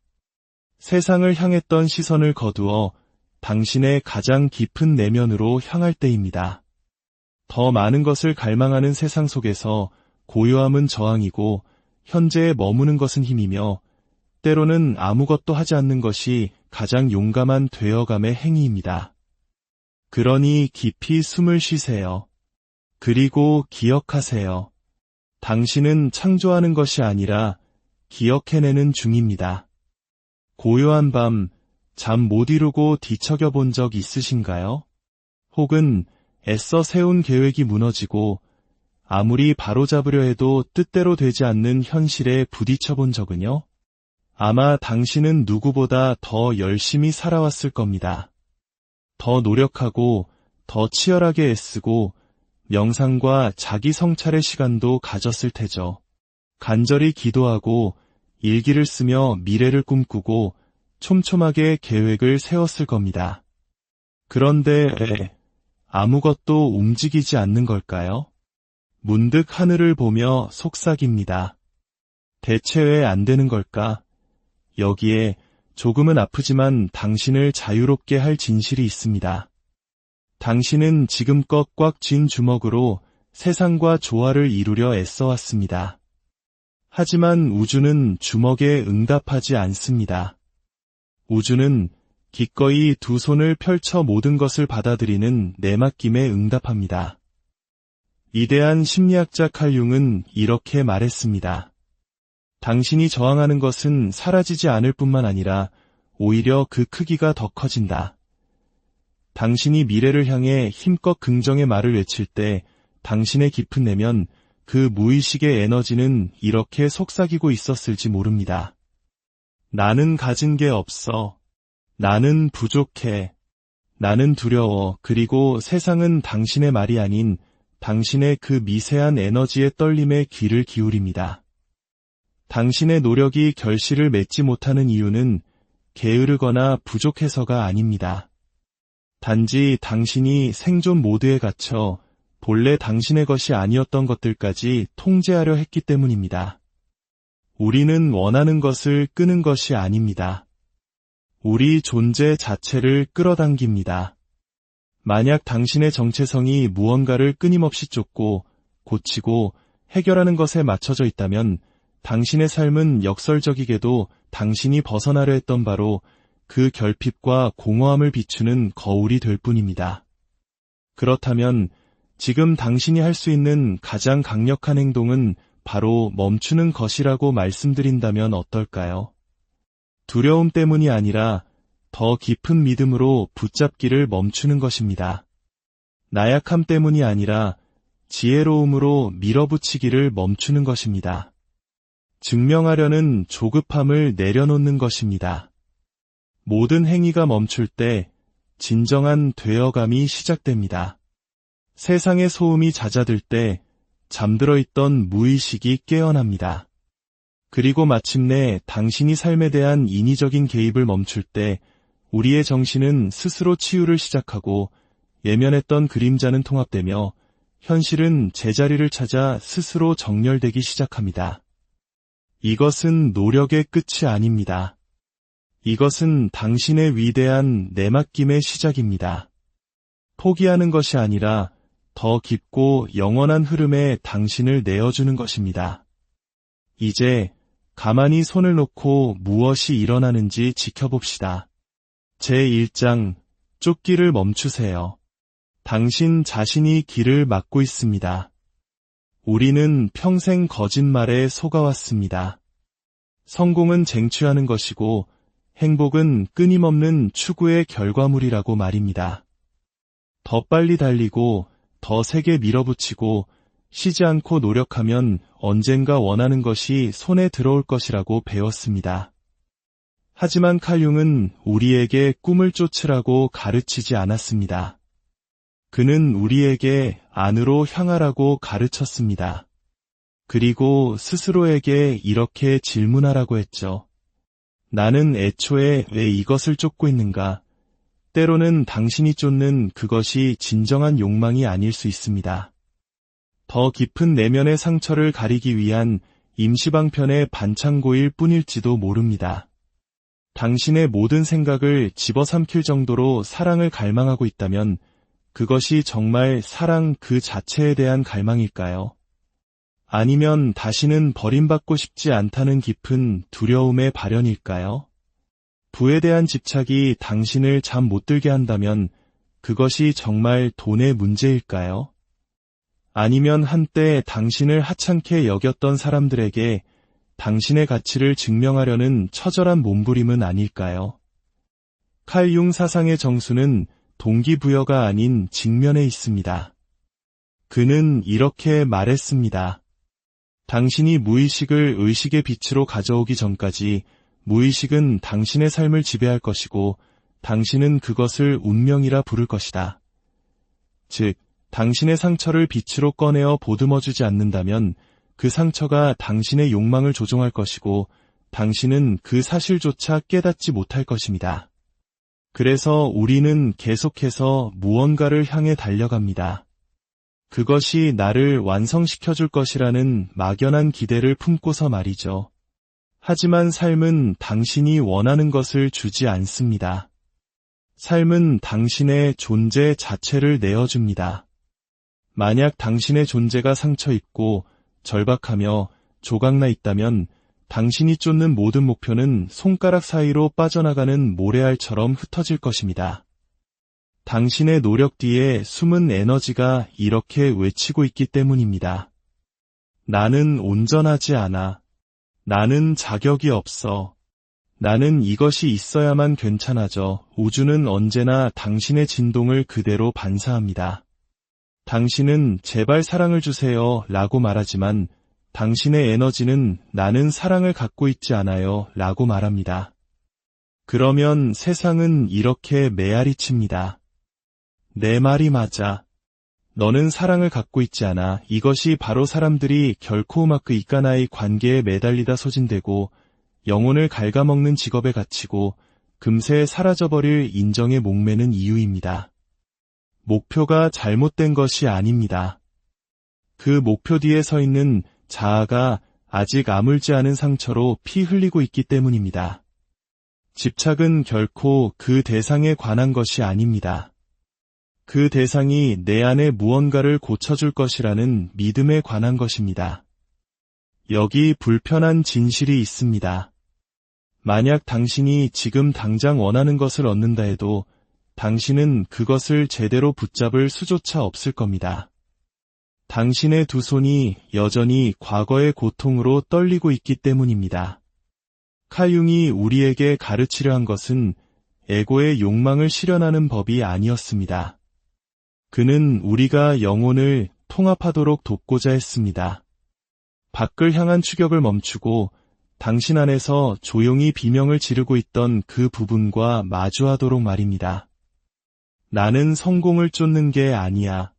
세상을 향했던 시선을 거두어 당신의 가장 깊은 내면으로 향할 때입니다. 더 많은 것을 갈망하는 세상 속에서 고요함은 저항이고 현재에 머무는 것은 힘이며 때로는 아무것도 하지 않는 것이 가장 용감한 되어감의 행위입니다. 그러니 깊이 숨을 쉬세요. 그리고 기억하세요. 당신은 창조하는 것이 아니라 기억해내는 중입니다. 고요한 밤, 잠 못 이루고 뒤척여 본 적 있으신가요? 혹은 애써 세운 계획이 무너지고 아무리 바로잡으려 해도 뜻대로 되지 않는 현실에 부딪혀 본 적은요? 아마 당신은 누구보다 더 열심히 살아왔을 겁니다. 더 노력하고 더 치열하게 애쓰고 명상과 자기 성찰의 시간도 가졌을 테죠. 간절히 기도하고 일기를 쓰며 미래를 꿈꾸고 촘촘하게 계획을 세웠을 겁니다. 그런데 아무것도 움직이지 않는 걸까요? 문득 하늘을 보며 속삭입니다. 대체 왜 안 되는 걸까? 여기에 조금은 아프지만 당신을 자유롭게 할 진실이 있습니다. 당신은 지금껏 꽉 쥔 주먹으로 세상과 조화를 이루려 애써왔습니다. 하지만 우주는 주먹에 응답하지 않습니다. 우주는 기꺼이 두 손을 펼쳐 모든 것을 받아들이는 내맡김에 응답합니다. 위대한 심리학자 칼 융은 이렇게 말했습니다. 당신이 저항하는 것은 사라지지 않을 뿐만 아니라 오히려 그 크기가 더 커진다. 당신이 미래를 향해 힘껏 긍정의 말을 외칠 때 당신의 깊은 내면 그 무의식의 에너지는 이렇게 속삭이고 있었을지 모릅니다. 나는 가진 게 없어. 나는 부족해. 나는 두려워. 그리고 세상은 당신의 말이 아닌 당신의 그 미세한 에너지의 떨림에 귀를 기울입니다. 당신의 노력이 결실을 맺지 못하는 이유는 게으르거나 부족해서가 아닙니다. 단지 당신이 생존 모드에 갇혀 본래 당신의 것이 아니었던 것들까지 통제하려 했기 때문입니다. 우리는 원하는 것을 끄는 것이 아닙니다. 우리 존재 자체를 끌어당깁니다. 만약 당신의 정체성이 무언가를 끊임없이 쫓고 고치고 해결하는 것에 맞춰져 있다면 당신의 삶은 역설적이게도 당신이 벗어나려 했던 바로 그 결핍과 공허함을 비추는 거울이 될 뿐입니다. 그렇다면 지금 당신이 할 수 있는 가장 강력한 행동은 바로 멈추는 것이라고 말씀드린다면 어떨까요? 두려움 때문이 아니라 더 깊은 믿음으로 붙잡기를 멈추는 것입니다. 나약함 때문이 아니라 지혜로움으로 밀어붙이기를 멈추는 것입니다. 증명하려는 조급함을 내려놓는 것입니다. 모든 행위가 멈출 때 진정한 되어감이 시작됩니다. 세상의 소음이 잦아들 때 잠들어 있던 무의식이 깨어납니다. 그리고 마침내 당신이 삶에 대한 인위적인 개입을 멈출 때 우리의 정신은 스스로 치유를 시작하고 예면했던 그림자는 통합되며 현실은 제자리를 찾아 스스로 정렬되기 시작합니다. 이것은 노력의 끝이 아닙니다. 이것은 당신의 위대한 내맡김의 시작입니다. 포기하는 것이 아니라 더 깊고 영원한 흐름에 당신을 내어주는 것입니다. 이제 가만히 손을 놓고 무엇이 일어나는지 지켜봅시다. 제1장, 쫓기를 멈추세요. 당신 자신이 길을 막고 있습니다. 우리는 평생 거짓말에 속아왔습니다. 성공은 쟁취하는 것이고 행복은 끊임없는 추구의 결과물이라고 말입니다. 더 빨리 달리고 더 세게 밀어붙이고 쉬지 않고 노력하면 언젠가 원하는 것이 손에 들어올 것이라고 배웠습니다. 하지만 칼융은 우리에게 꿈을 쫓으라고 가르치지 않았습니다. 그는 우리에게 안으로 향하라고 가르쳤습니다. 그리고 스스로에게 이렇게 질문하라고 했죠. 나는 애초에 왜 이것을 쫓고 있는가? 때로는 당신이 쫓는 그것이 진정한 욕망이 아닐 수 있습니다. 더 깊은 내면의 상처를 가리기 위한 임시방편의 반창고일 뿐일지도 모릅니다. 당신의 모든 생각을 집어삼킬 정도로 사랑을 갈망하고 있다면 그것이 정말 사랑 그 자체에 대한 갈망일까요? 아니면 다시는 버림받고 싶지 않다는 깊은 두려움의 발현일까요? 부에 대한 집착이 당신을 잠 못 들게 한다면 그것이 정말 돈의 문제일까요? 아니면 한때 당신을 하찮게 여겼던 사람들에게 당신의 가치를 증명하려는 처절한 몸부림은 아닐까요? 칼융 사상의 정수는 동기부여가 아닌 직면에 있습니다. 그는 이렇게 말했습니다. 당신이 무의식을 의식의 빛으로 가져오기 전까지 무의식은 당신의 삶을 지배할 것이고 당신은 그것을 운명이라 부를 것이다. 즉, 당신의 상처를 빛으로 꺼내어 보듬어주지 않는다면 그 상처가 당신의 욕망을 조종할 것이고 당신은 그 사실조차 깨닫지 못할 것입니다. 그래서 우리는 계속해서 무언가를 향해 달려갑니다. 그것이 나를 완성시켜줄 것이라는 막연한 기대를 품고서 말이죠. 하지만 삶은 당신이 원하는 것을 주지 않습니다. 삶은 당신의 존재 자체를 내어줍니다. 만약 당신의 존재가 상처입고 절박하며 조각나 있다면 당신이 쫓는 모든 목표는 손가락 사이로 빠져나가는 모래알처럼 흩어질 것입니다. 당신의 노력 뒤에 숨은 에너지가 이렇게 외치고 있기 때문입니다. 나는 온전하지 않아. 나는 자격이 없어. 나는 이것이 있어야만 괜찮아져. 우주는 언제나 당신의 진동을 그대로 반사합니다. 당신은 제발 사랑을 주세요 라고 말하지만 당신의 에너지는 나는 사랑을 갖고 있지 않아요 라고 말합니다. 그러면 세상은 이렇게 메아리칩니다. 내 말이 맞아. 너는 사랑을 갖고 있지 않아. 이것이 바로 사람들이 결코 우마크 이까나이 관계에 매달리다 소진되고 영혼을 갉아먹는 직업에 갇히고 금세 사라져버릴 인정에 목매는 이유입니다. 목표가 잘못된 것이 아닙니다. 그 목표 뒤에 서 있는 자아가 아직 아물지 않은 상처로 피 흘리고 있기 때문입니다. 집착은 결코 그 대상에 관한 것이 아닙니다. 그 대상이 내 안에 무언가를 고쳐줄 것이라는 믿음에 관한 것입니다. 여기 불편한 진실이 있습니다. 만약 당신이 지금 당장 원하는 것을 얻는다 해도 당신은 그것을 제대로 붙잡을 수조차 없을 겁니다. 당신의 두 손이 여전히 과거의 고통으로 떨리고 있기 때문입니다. 칼융이 우리에게 가르치려 한 것은 에고의 욕망을 실현하는 법이 아니었습니다. 그는 우리가 영혼을 통합하도록 돕고자 했습니다. 밖을 향한 추격을 멈추고 당신 안에서 조용히 비명을 지르고 있던 그 부분과 마주하도록 말입니다. 나는 성공을 쫓는 게 아니야.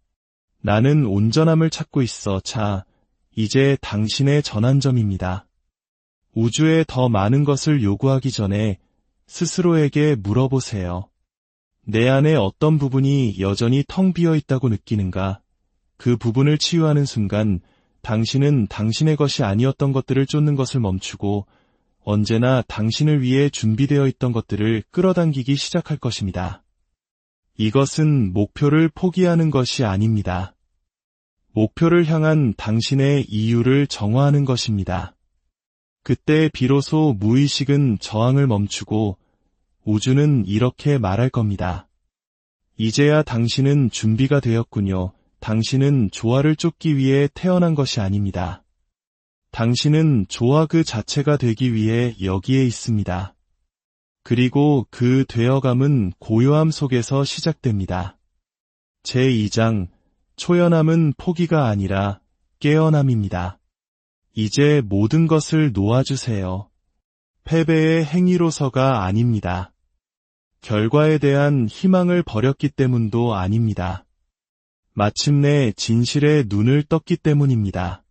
나는 온전함을 찾고 있어. 자, 이제 당신의 전환점입니다. 우주에 더 많은 것을 요구하기 전에 스스로에게 물어보세요. 내 안에 어떤 부분이 여전히 텅 비어 있다고 느끼는가? 그 부분을 치유하는 순간 당신은 당신의 것이 아니었던 것들을 쫓는 것을 멈추고 언제나 당신을 위해 준비되어 있던 것들을 끌어당기기 시작할 것입니다. 이것은 목표를 포기하는 것이 아닙니다. 목표를 향한 당신의 이유를 정화하는 것입니다. 그때 비로소 무의식은 저항을 멈추고 우주는 이렇게 말할 겁니다. 이제야 당신은 준비가 되었군요. 당신은 조화를 쫓기 위해 태어난 것이 아닙니다. 당신은 조화 그 자체가 되기 위해 여기에 있습니다. 그리고 그 되어감은 고요함 속에서 시작됩니다. 제2장 초연함은 포기가 아니라 깨어남입니다. 이제 모든 것을 놓아주세요. 패배의 행위로서가 아닙니다. 결과에 대한 희망을 버렸기 때문도 아닙니다. 마침내 진실에 눈을 떴기 때문입니다.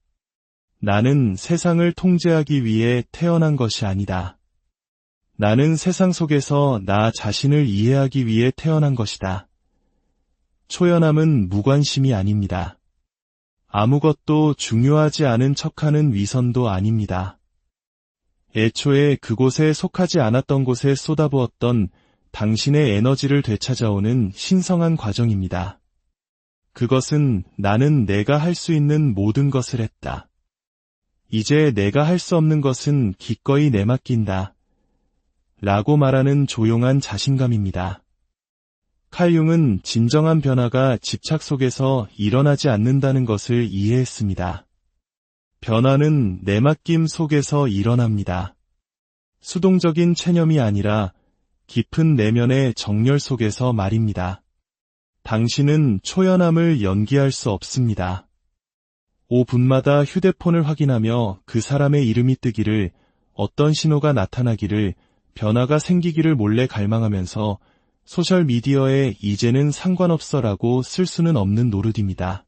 나는 세상을 통제하기 위해 태어난 것이 아니다. 나는 세상 속에서 나 자신을 이해하기 위해 태어난 것이다. 초연함은 무관심이 아닙니다. 아무것도 중요하지 않은 척하는 위선도 아닙니다. 애초에 그곳에 속하지 않았던 곳에 쏟아부었던 당신의 에너지를 되찾아오는 신성한 과정입니다. 그것은 나는 내가 할 수 있는 모든 것을 했다. 이제 내가 할 수 없는 것은 기꺼이 내맡긴다. 라고 말하는 조용한 자신감입니다. 칼 융은 진정한 변화가 집착 속에서 일어나지 않는다는 것을 이해했습니다. 변화는 내맡김 속에서 일어납니다. 수동적인 체념이 아니라 깊은 내면의 정열 속에서 말입니다. 당신은 초연함을 연기할 수 없습니다. 5분마다 휴대폰을 확인하며 그 사람의 이름이 뜨기를, 어떤 신호가 나타나기를, 변화가 생기기를 몰래 갈망하면서 소셜미디어에 이제는 상관없어라고 쓸 수는 없는 노릇입니다.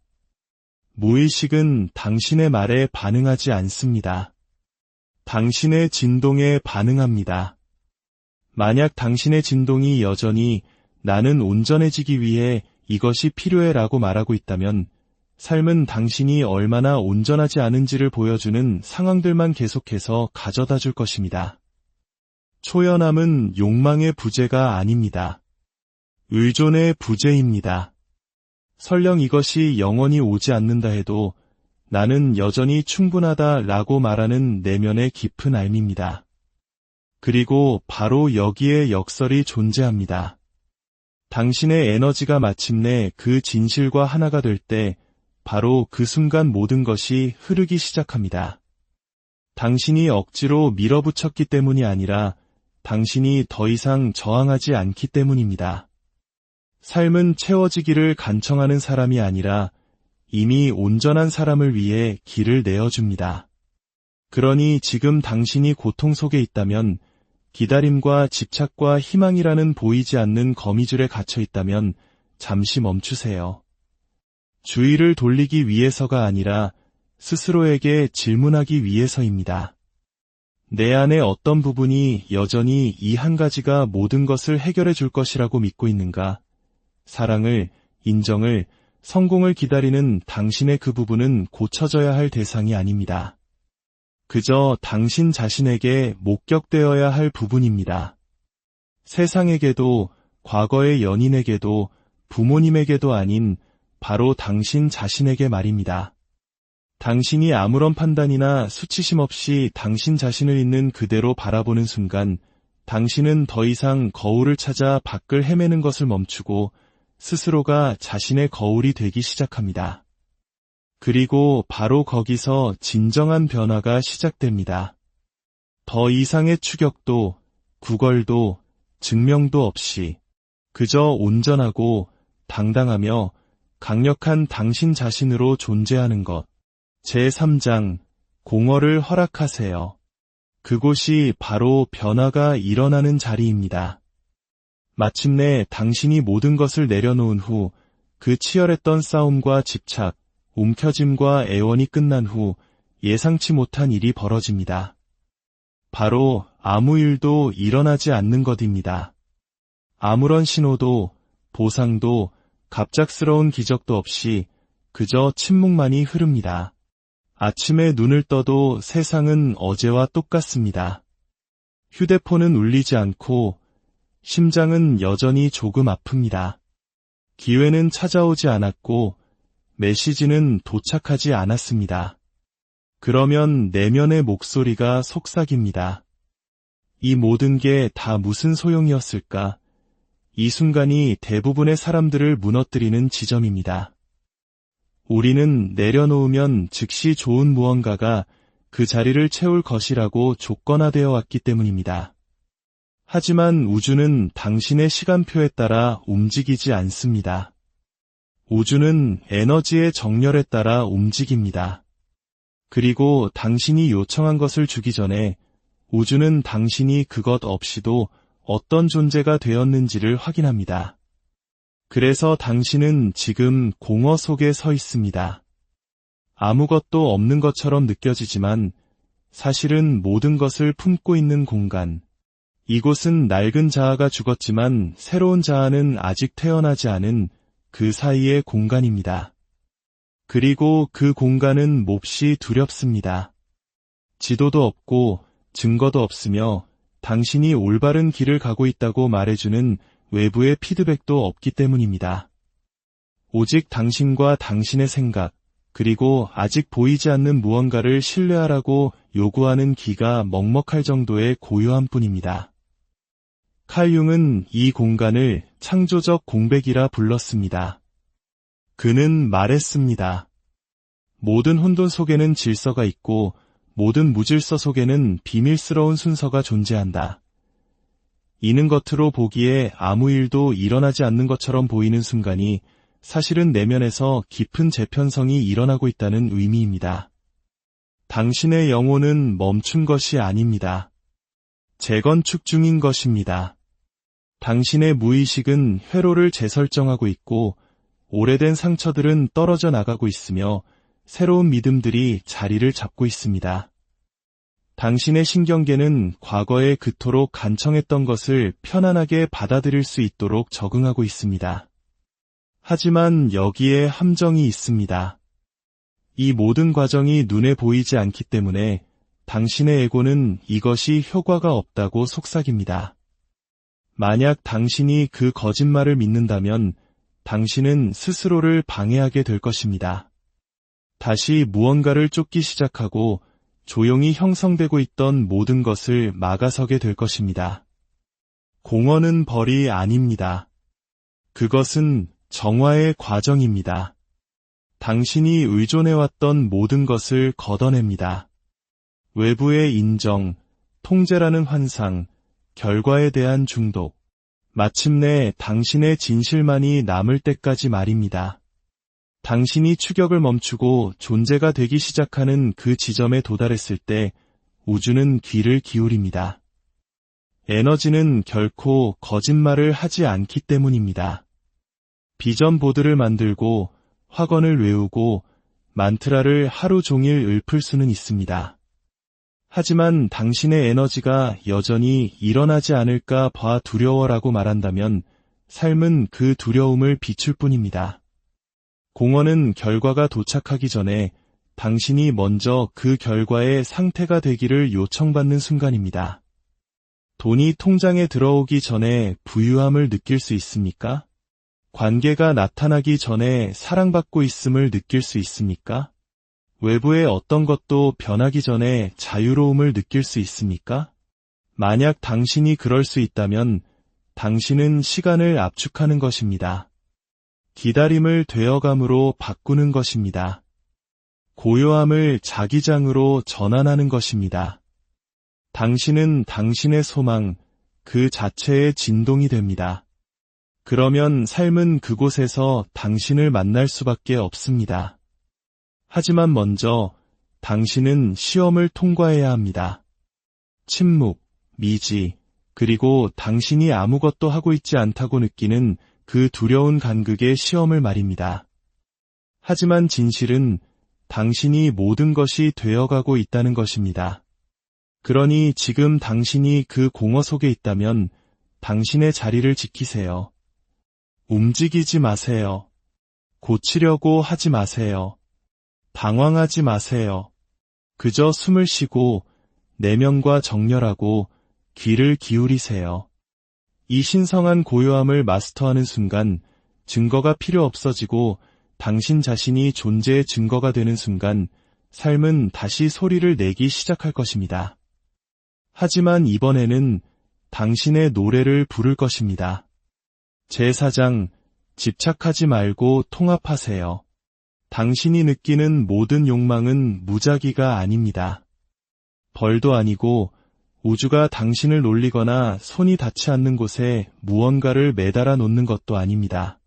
무의식은 당신의 말에 반응하지 않습니다. 당신의 진동에 반응합니다. 만약 당신의 진동이 여전히 나는 온전해지기 위해 이것이 필요해 라고 말하고 있다면 삶은 당신이 얼마나 온전하지 않은지를 보여주는 상황들만 계속해서 가져다 줄 것입니다. 초연함은 욕망의 부재가 아닙니다. 의존의 부재입니다. 설령 이것이 영원히 오지 않는다 해도 나는 여전히 충분하다 라고 말하는 내면의 깊은 알미입니다. 그리고 바로 여기에 역설이 존재합니다. 당신의 에너지가 마침내 그 진실과 하나가 될 때 바로 그 순간 모든 것이 흐르기 시작합니다. 당신이 억지로 밀어붙였기 때문이 아니라 당신이 더 이상 저항하지 않기 때문입니다. 삶은 채워지기를 간청하는 사람이 아니라 이미 온전한 사람을 위해 길을 내어줍니다. 그러니 지금 당신이 고통 속에 있다면, 기다림과 집착과 희망이라는 보이지 않는 거미줄에 갇혀 있다면 잠시 멈추세요. 주의를 돌리기 위해서가 아니라 스스로에게 질문하기 위해서입니다. 내 안에 어떤 부분이 여전히 이 한 가지가 모든 것을 해결해 줄 것이라고 믿고 있는가? 사랑을, 인정을, 성공을 기다리는 당신의 그 부분은 고쳐져야 할 대상이 아닙니다. 그저 당신 자신에게 목격되어야 할 부분입니다. 세상에게도, 과거의 연인에게도, 부모님에게도 아닌 바로 당신 자신에게 말입니다. 당신이 아무런 판단이나 수치심 없이 당신 자신을 있는 그대로 바라보는 순간 당신은 더 이상 거울을 찾아 밖을 헤매는 것을 멈추고 스스로가 자신의 거울이 되기 시작합니다. 그리고 바로 거기서 진정한 변화가 시작됩니다. 더 이상의 추격도, 구걸도, 증명도 없이 그저 온전하고 당당하며 강력한 당신 자신으로 존재하는 것. 제3장, 공허를 허락하세요. 그곳이 바로 변화가 일어나는 자리입니다. 마침내 당신이 모든 것을 내려놓은 후 그 치열했던 싸움과 집착, 움켜짐과 애원이 끝난 후 예상치 못한 일이 벌어집니다. 바로 아무 일도 일어나지 않는 것입니다. 아무런 신호도, 보상도, 갑작스러운 기적도 없이 그저 침묵만이 흐릅니다. 아침에 눈을 떠도 세상은 어제와 똑같습니다. 휴대폰은 울리지 않고 심장은 여전히 조금 아픕니다. 기회는 찾아오지 않았고 메시지는 도착하지 않았습니다. 그러면 내면의 목소리가 속삭입니다. 이 모든 게 다 무슨 소용이었을까? 이 순간이 대부분의 사람들을 무너뜨리는 지점입니다. 우리는 내려놓으면 즉시 좋은 무언가가 그 자리를 채울 것이라고 조건화되어 왔기 때문입니다. 하지만 우주는 당신의 시간표에 따라 움직이지 않습니다. 우주는 에너지의 정렬에 따라 움직입니다. 그리고 당신이 요청한 것을 주기 전에 우주는 당신이 그것 없이도 어떤 존재가 되었는지를 확인합니다. 그래서 당신은 지금 공허 속에 서 있습니다. 아무것도 없는 것처럼 느껴지지만 사실은 모든 것을 품고 있는 공간. 이곳은 낡은 자아가 죽었지만 새로운 자아는 아직 태어나지 않은 그 사이의 공간입니다. 그리고 그 공간은 몹시 두렵습니다. 지도도 없고 증거도 없으며 당신이 올바른 길을 가고 있다고 말해주는 외부의 피드백도 없기 때문입니다. 오직 당신과 당신의 생각, 그리고 아직 보이지 않는 무언가를 신뢰하라고 요구하는 기가 먹먹할 정도의 고요함 뿐입니다. 칼 융은 이 공간을 창조적 공백이라 불렀습니다. 그는 말했습니다. 모든 혼돈 속에는 질서가 있고 모든 무질서 속에는 비밀스러운 순서가 존재한다. 이는 겉으로 보기에 아무 일도 일어나지 않는 것처럼 보이는 순간이 사실은 내면에서 깊은 재편성이 일어나고 있다는 의미입니다. 당신의 영혼은 멈춘 것이 아닙니다. 재건축 중인 것입니다. 당신의 무의식은 회로를 재설정하고 있고 오래된 상처들은 떨어져 나가고 있으며 새로운 믿음들이 자리를 잡고 있습니다. 당신의 신경계는 과거에 그토록 간청했던 것을 편안하게 받아들일 수 있도록 적응하고 있습니다. 하지만 여기에 함정이 있습니다. 이 모든 과정이 눈에 보이지 않기 때문에 당신의 에고는 이것이 효과가 없다고 속삭입니다. 만약 당신이 그 거짓말을 믿는다면 당신은 스스로를 방해하게 될 것입니다. 다시 무언가를 쫓기 시작하고 조용히 형성되고 있던 모든 것을 막아서게 될 것입니다. 공허는 벌이 아닙니다. 그것은 정화의 과정입니다. 당신이 의존해왔던 모든 것을 걷어냅니다. 외부의 인정, 통제라는 환상, 결과에 대한 중독, 마침내 당신의 진실만이 남을 때까지 말입니다. 당신이 추격을 멈추고 존재가 되기 시작하는 그 지점에 도달했을 때 우주는 귀를 기울입니다. 에너지는 결코 거짓말을 하지 않기 때문입니다. 비전 보드를 만들고 확언을 외우고 만트라를 하루 종일 읊을 수는 있습니다. 하지만 당신의 에너지가 여전히 일어나지 않을까 봐 두려워라고 말한다면 삶은 그 두려움을 비출 뿐입니다. 공허는 결과가 도착하기 전에 당신이 먼저 그 결과의 상태가 되기를 요청받는 순간입니다. 돈이 통장에 들어오기 전에 부유함을 느낄 수 있습니까? 관계가 나타나기 전에 사랑받고 있음을 느낄 수 있습니까? 외부의 어떤 것도 변하기 전에 자유로움을 느낄 수 있습니까? 만약 당신이 그럴 수 있다면 당신은 시간을 압축하는 것입니다. 기다림을 되어감으로 바꾸는 것입니다. 고요함을 자기장으로 전환하는 것입니다. 당신은 당신의 소망, 그 자체의 진동이 됩니다. 그러면 삶은 그곳에서 당신을 만날 수밖에 없습니다. 하지만 먼저 당신은 시험을 통과해야 합니다. 침묵, 미지, 그리고 당신이 아무것도 하고 있지 않다고 느끼는 그 두려운 간극의 시험을 말입니다. 하지만 진실은 당신이 모든 것이 되어가고 있다는 것입니다. 그러니 지금 당신이 그 공허 속에 있다면 당신의 자리를 지키세요. 움직이지 마세요. 고치려고 하지 마세요. 방황하지 마세요. 그저 숨을 쉬고 내면과 정렬하고 귀를 기울이세요. 이 신성한 고요함을 마스터하는 순간 증거가 필요 없어지고 당신 자신이 존재의 증거가 되는 순간 삶은 다시 소리를 내기 시작할 것입니다. 하지만 이번에는 당신의 노래를 부를 것입니다. 제4장, 집착하지 말고 통합하세요. 당신이 느끼는 모든 욕망은 무작위가 아닙니다. 벌도 아니고 우주가 당신을 놀리거나 손이 닿지 않는 곳에 무언가를 매달아 놓는 것도 아닙니다.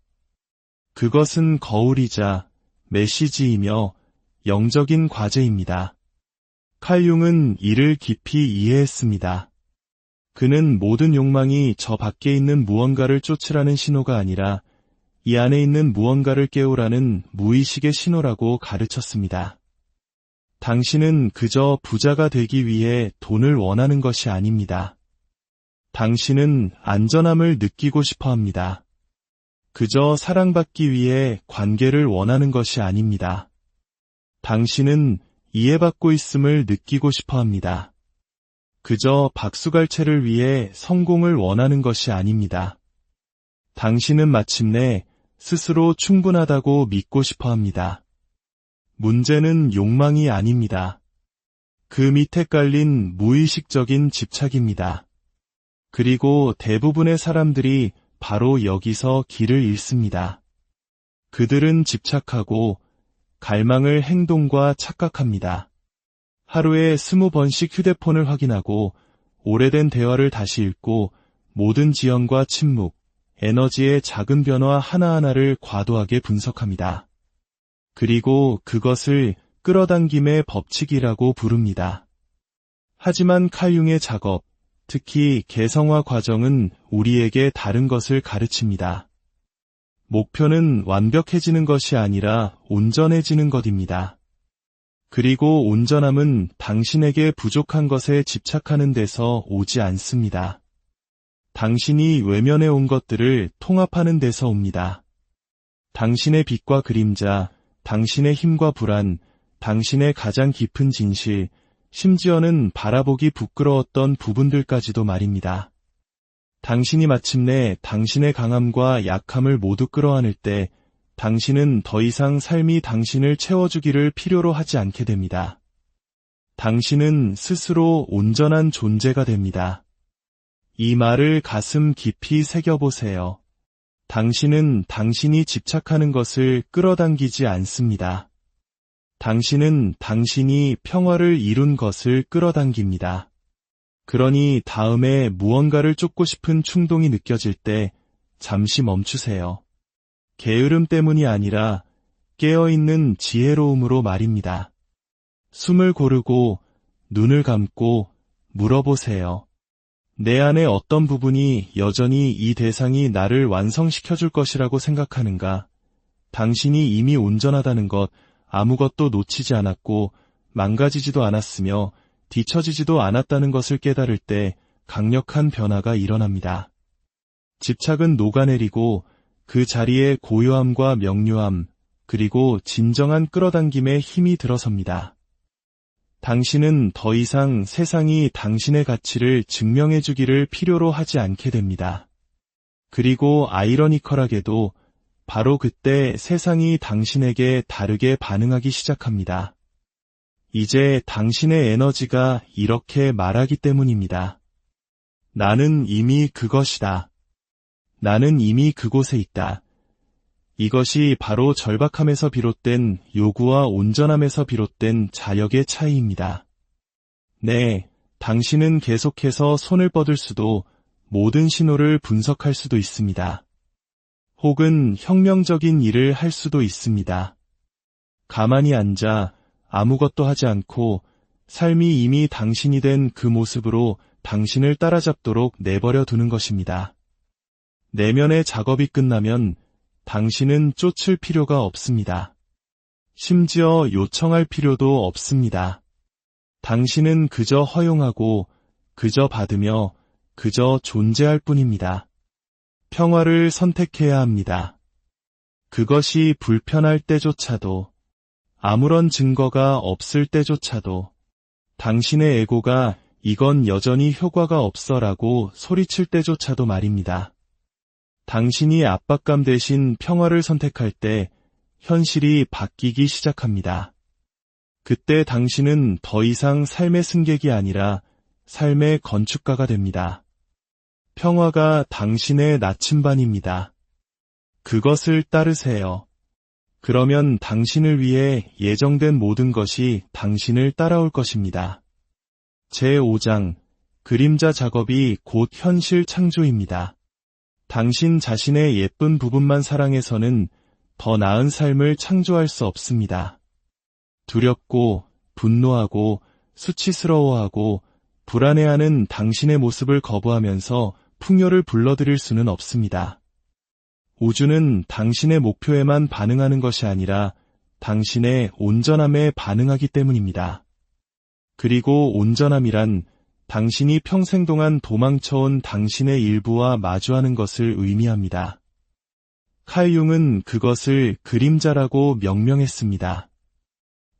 그것은 거울이자 메시지이며 영적인 과제입니다. 칼 융은 이를 깊이 이해했습니다. 그는 모든 욕망이 저 밖에 있는 무언가를 쫓으라는 신호가 아니라 이 안에 있는 무언가를 깨우라는 무의식의 신호라고 가르쳤습니다. 당신은 그저 부자가 되기 위해 돈을 원하는 것이 아닙니다. 당신은 안전함을 느끼고 싶어 합니다. 그저 사랑받기 위해 관계를 원하는 것이 아닙니다. 당신은 이해받고 있음을 느끼고 싶어 합니다. 그저 박수갈채를 위해 성공을 원하는 것이 아닙니다. 당신은 마침내 스스로 충분하다고 믿고 싶어 합니다. 문제는 욕망이 아닙니다. 그 밑에 깔린 무의식적인 집착입니다. 그리고 대부분의 사람들이 바로 여기서 길을 잃습니다. 그들은 집착하고 갈망을 행동과 착각합니다. 하루에 20번씩 휴대폰을 확인하고 오래된 대화를 다시 읽고 모든 지연과 침묵, 에너지의 작은 변화 하나하나를 과도하게 분석합니다. 그리고 그것을 끌어당김의 법칙이라고 부릅니다. 하지만 칼 융의 작업, 특히 개성화 과정은 우리에게 다른 것을 가르칩니다. 목표는 완벽해지는 것이 아니라 온전해지는 것입니다. 그리고 온전함은 당신에게 부족한 것에 집착하는 데서 오지 않습니다. 당신이 외면해 온 것들을 통합하는 데서 옵니다. 당신의 빛과 그림자, 당신의 힘과 불안, 당신의 가장 깊은 진실, 심지어는 바라보기 부끄러웠던 부분들까지도 말입니다. 당신이 마침내 당신의 강함과 약함을 모두 끌어안을 때 당신은 더 이상 삶이 당신을 채워주기를 필요로 하지 않게 됩니다. 당신은 스스로 온전한 존재가 됩니다. 이 말을 가슴 깊이 새겨보세요. 당신은 당신이 집착하는 것을 끌어당기지 않습니다. 당신은 당신이 평화를 이룬 것을 끌어당깁니다. 그러니 다음에 무언가를 쫓고 싶은 충동이 느껴질 때 잠시 멈추세요. 게으름 때문이 아니라 깨어있는 지혜로움으로 말입니다. 숨을 고르고 눈을 감고 물어보세요. 내 안에 어떤 부분이 여전히 이 대상이 나를 완성시켜줄 것이라고 생각하는가? 당신이 이미 온전하다는 것, 아무것도 놓치지 않았고 망가지지도 않았으며 뒤처지지도 않았다는 것을 깨달을 때 강력한 변화가 일어납니다. 집착은 녹아내리고 그 자리에 고요함과 명료함, 그리고 진정한 끌어당김의 힘이 들어섭니다. 당신은 더 이상 세상이 당신의 가치를 증명해주기를 필요로 하지 않게 됩니다. 그리고 아이러니컬하게도 바로 그때 세상이 당신에게 다르게 반응하기 시작합니다. 이제 당신의 에너지가 이렇게 말하기 때문입니다. 나는 이미 그것이다. 나는 이미 그곳에 있다. 이것이 바로 절박함에서 비롯된 요구와 온전함에서 비롯된 자력의 차이입니다. 네, 당신은 계속해서 손을 뻗을 수도 모든 신호를 분석할 수도 있습니다. 혹은 혁명적인 일을 할 수도 있습니다. 가만히 앉아 아무것도 하지 않고 삶이 이미 당신이 된 그 모습으로 당신을 따라잡도록 내버려 두는 것입니다. 내면의 작업이 끝나면 당신은 쫓을 필요가 없습니다. 심지어 요청할 필요도 없습니다. 당신은 그저 허용하고 그저 받으며 그저 존재할 뿐입니다. 평화를 선택해야 합니다. 그것이 불편할 때조차도, 아무런 증거가 없을 때조차도, 당신의 에고가 이건 여전히 효과가 없어라고 소리칠 때조차도 말입니다. 당신이 압박감 대신 평화를 선택할 때 현실이 바뀌기 시작합니다. 그때 당신은 더 이상 삶의 승객이 아니라 삶의 건축가가 됩니다. 평화가 당신의 나침반입니다. 그것을 따르세요. 그러면 당신을 위해 예정된 모든 것이 당신을 따라올 것입니다. 제5장, 그림자 작업이 곧 현실 창조입니다. 당신 자신의 예쁜 부분만 사랑해서는 더 나은 삶을 창조할 수 없습니다. 두렵고, 분노하고, 수치스러워하고, 불안해하는 당신의 모습을 거부하면서 풍요를 불러들일 수는 없습니다. 우주는 당신의 목표에만 반응하는 것이 아니라 당신의 온전함에 반응하기 때문입니다. 그리고 온전함이란 당신이 평생 동안 도망쳐온 당신의 일부와 마주하는 것을 의미합니다. 칼 융은 그것을 그림자라고 명명했습니다.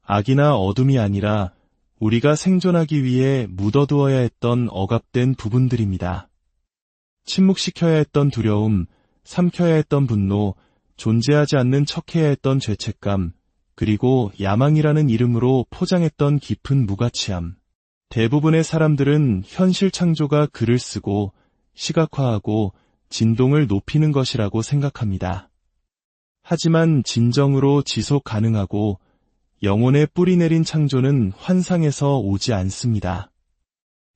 악이나 어둠이 아니라 우리가 생존하기 위해 묻어두어야 했던 억압된 부분들입니다. 침묵시켜야 했던 두려움, 삼켜야 했던 분노, 존재하지 않는 척해야 했던 죄책감, 그리고 야망이라는 이름으로 포장했던 깊은 무가치함. 대부분의 사람들은 현실 창조가 글을 쓰고 시각화하고 진동을 높이는 것이라고 생각합니다. 하지만 진정으로 지속 가능하고 영혼에 뿌리 내린 창조는 환상에서 오지 않습니다.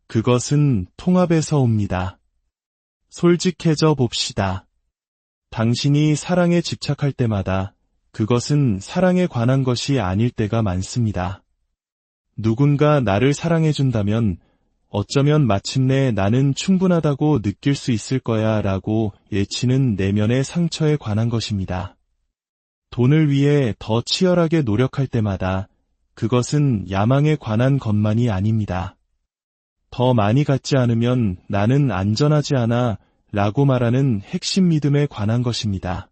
그것은 통합에서 옵니다. 솔직해져 봅시다. 당신이 사랑에 집착할 때마다 그것은 사랑에 관한 것이 아닐 때가 많습니다. 누군가 나를 사랑해준다면 어쩌면 마침내 나는 충분하다고 느낄 수 있을 거야 라고 예치는 내면의 상처에 관한 것입니다. 돈을 위해 더 치열하게 노력할 때마다 그것은 야망에 관한 것만이 아닙니다. 더 많이 갖지 않으면 나는 안전하지 않아 라고 말하는 핵심 믿음에 관한 것입니다.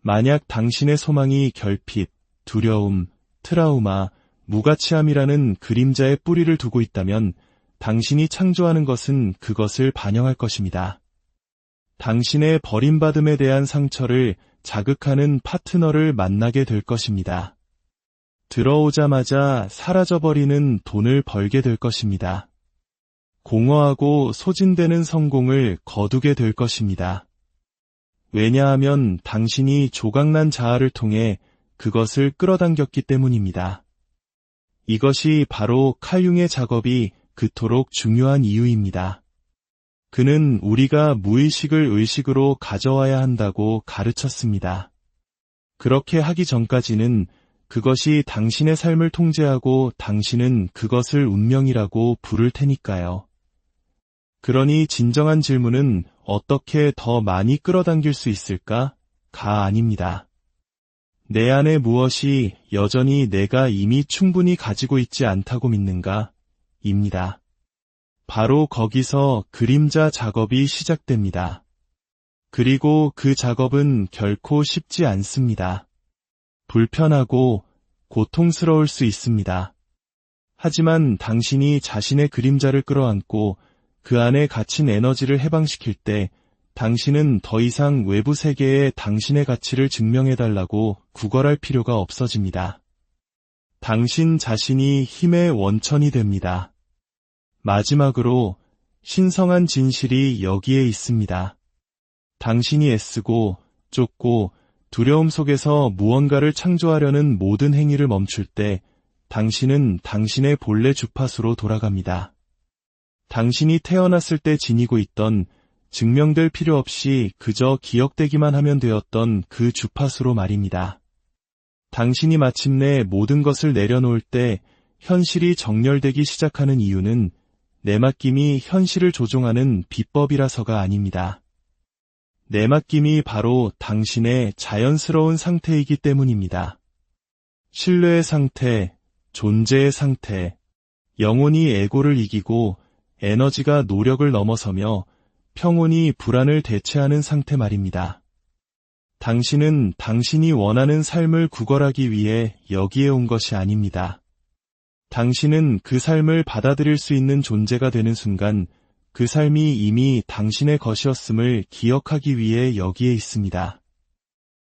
만약 당신의 소망이 결핍, 두려움, 트라우마, 무가치함이라는 그림자의 뿌리를 두고 있다면 당신이 창조하는 것은 그것을 반영할 것입니다. 당신의 버림받음에 대한 상처를 자극하는 파트너를 만나게 될 것입니다. 들어오자마자 사라져버리는 돈을 벌게 될 것입니다. 공허하고 소진되는 성공을 거두게 될 것입니다. 왜냐하면 당신이 조각난 자아를 통해 그것을 끌어당겼기 때문입니다. 이것이 바로 칼 융의 작업이 그토록 중요한 이유입니다. 그는 우리가 무의식을 의식으로 가져와야 한다고 가르쳤습니다. 그렇게 하기 전까지는 그것이 당신의 삶을 통제하고 당신은 그것을 운명이라고 부를 테니까요. 그러니 진정한 질문은 어떻게 더 많이 끌어당길 수 있을까?가 아닙니다. 내 안에 무엇이 여전히 내가 이미 충분히 가지고 있지 않다고 믿는가? 입니다. 바로 거기서 그림자 작업이 시작됩니다. 그리고 그 작업은 결코 쉽지 않습니다. 불편하고 고통스러울 수 있습니다. 하지만 당신이 자신의 그림자를 끌어안고 그 안에 갇힌 에너지를 해방시킬 때 당신은 더 이상 외부 세계에 당신의 가치를 증명해달라고 구걸할 필요가 없어집니다. 당신 자신이 힘의 원천이 됩니다. 마지막으로 신성한 진실이 여기에 있습니다. 당신이 애쓰고 쫓고 두려움 속에서 무언가를 창조하려는 모든 행위를 멈출 때 당신은 당신의 본래 주파수로 돌아갑니다. 당신이 태어났을 때 지니고 있던 증명될 필요 없이 그저 기억되기만 하면 되었던 그 주파수로 말입니다. 당신이 마침내 모든 것을 내려놓을 때 현실이 정렬되기 시작하는 이유는 내맡김이 현실을 조종하는 비법이라서가 아닙니다. 내맡김이 바로 당신의 자연스러운 상태이기 때문입니다. 신뢰의 상태, 존재의 상태, 영혼이 에고를 이기고 에너지가 노력을 넘어서며 평온이 불안을 대체하는 상태 말입니다. 당신은 당신이 원하는 삶을 구걸하기 위해 여기에 온 것이 아닙니다. 당신은 그 삶을 받아들일 수 있는 존재가 되는 순간 그 삶이 이미 당신의 것이었음을 기억하기 위해 여기에 있습니다.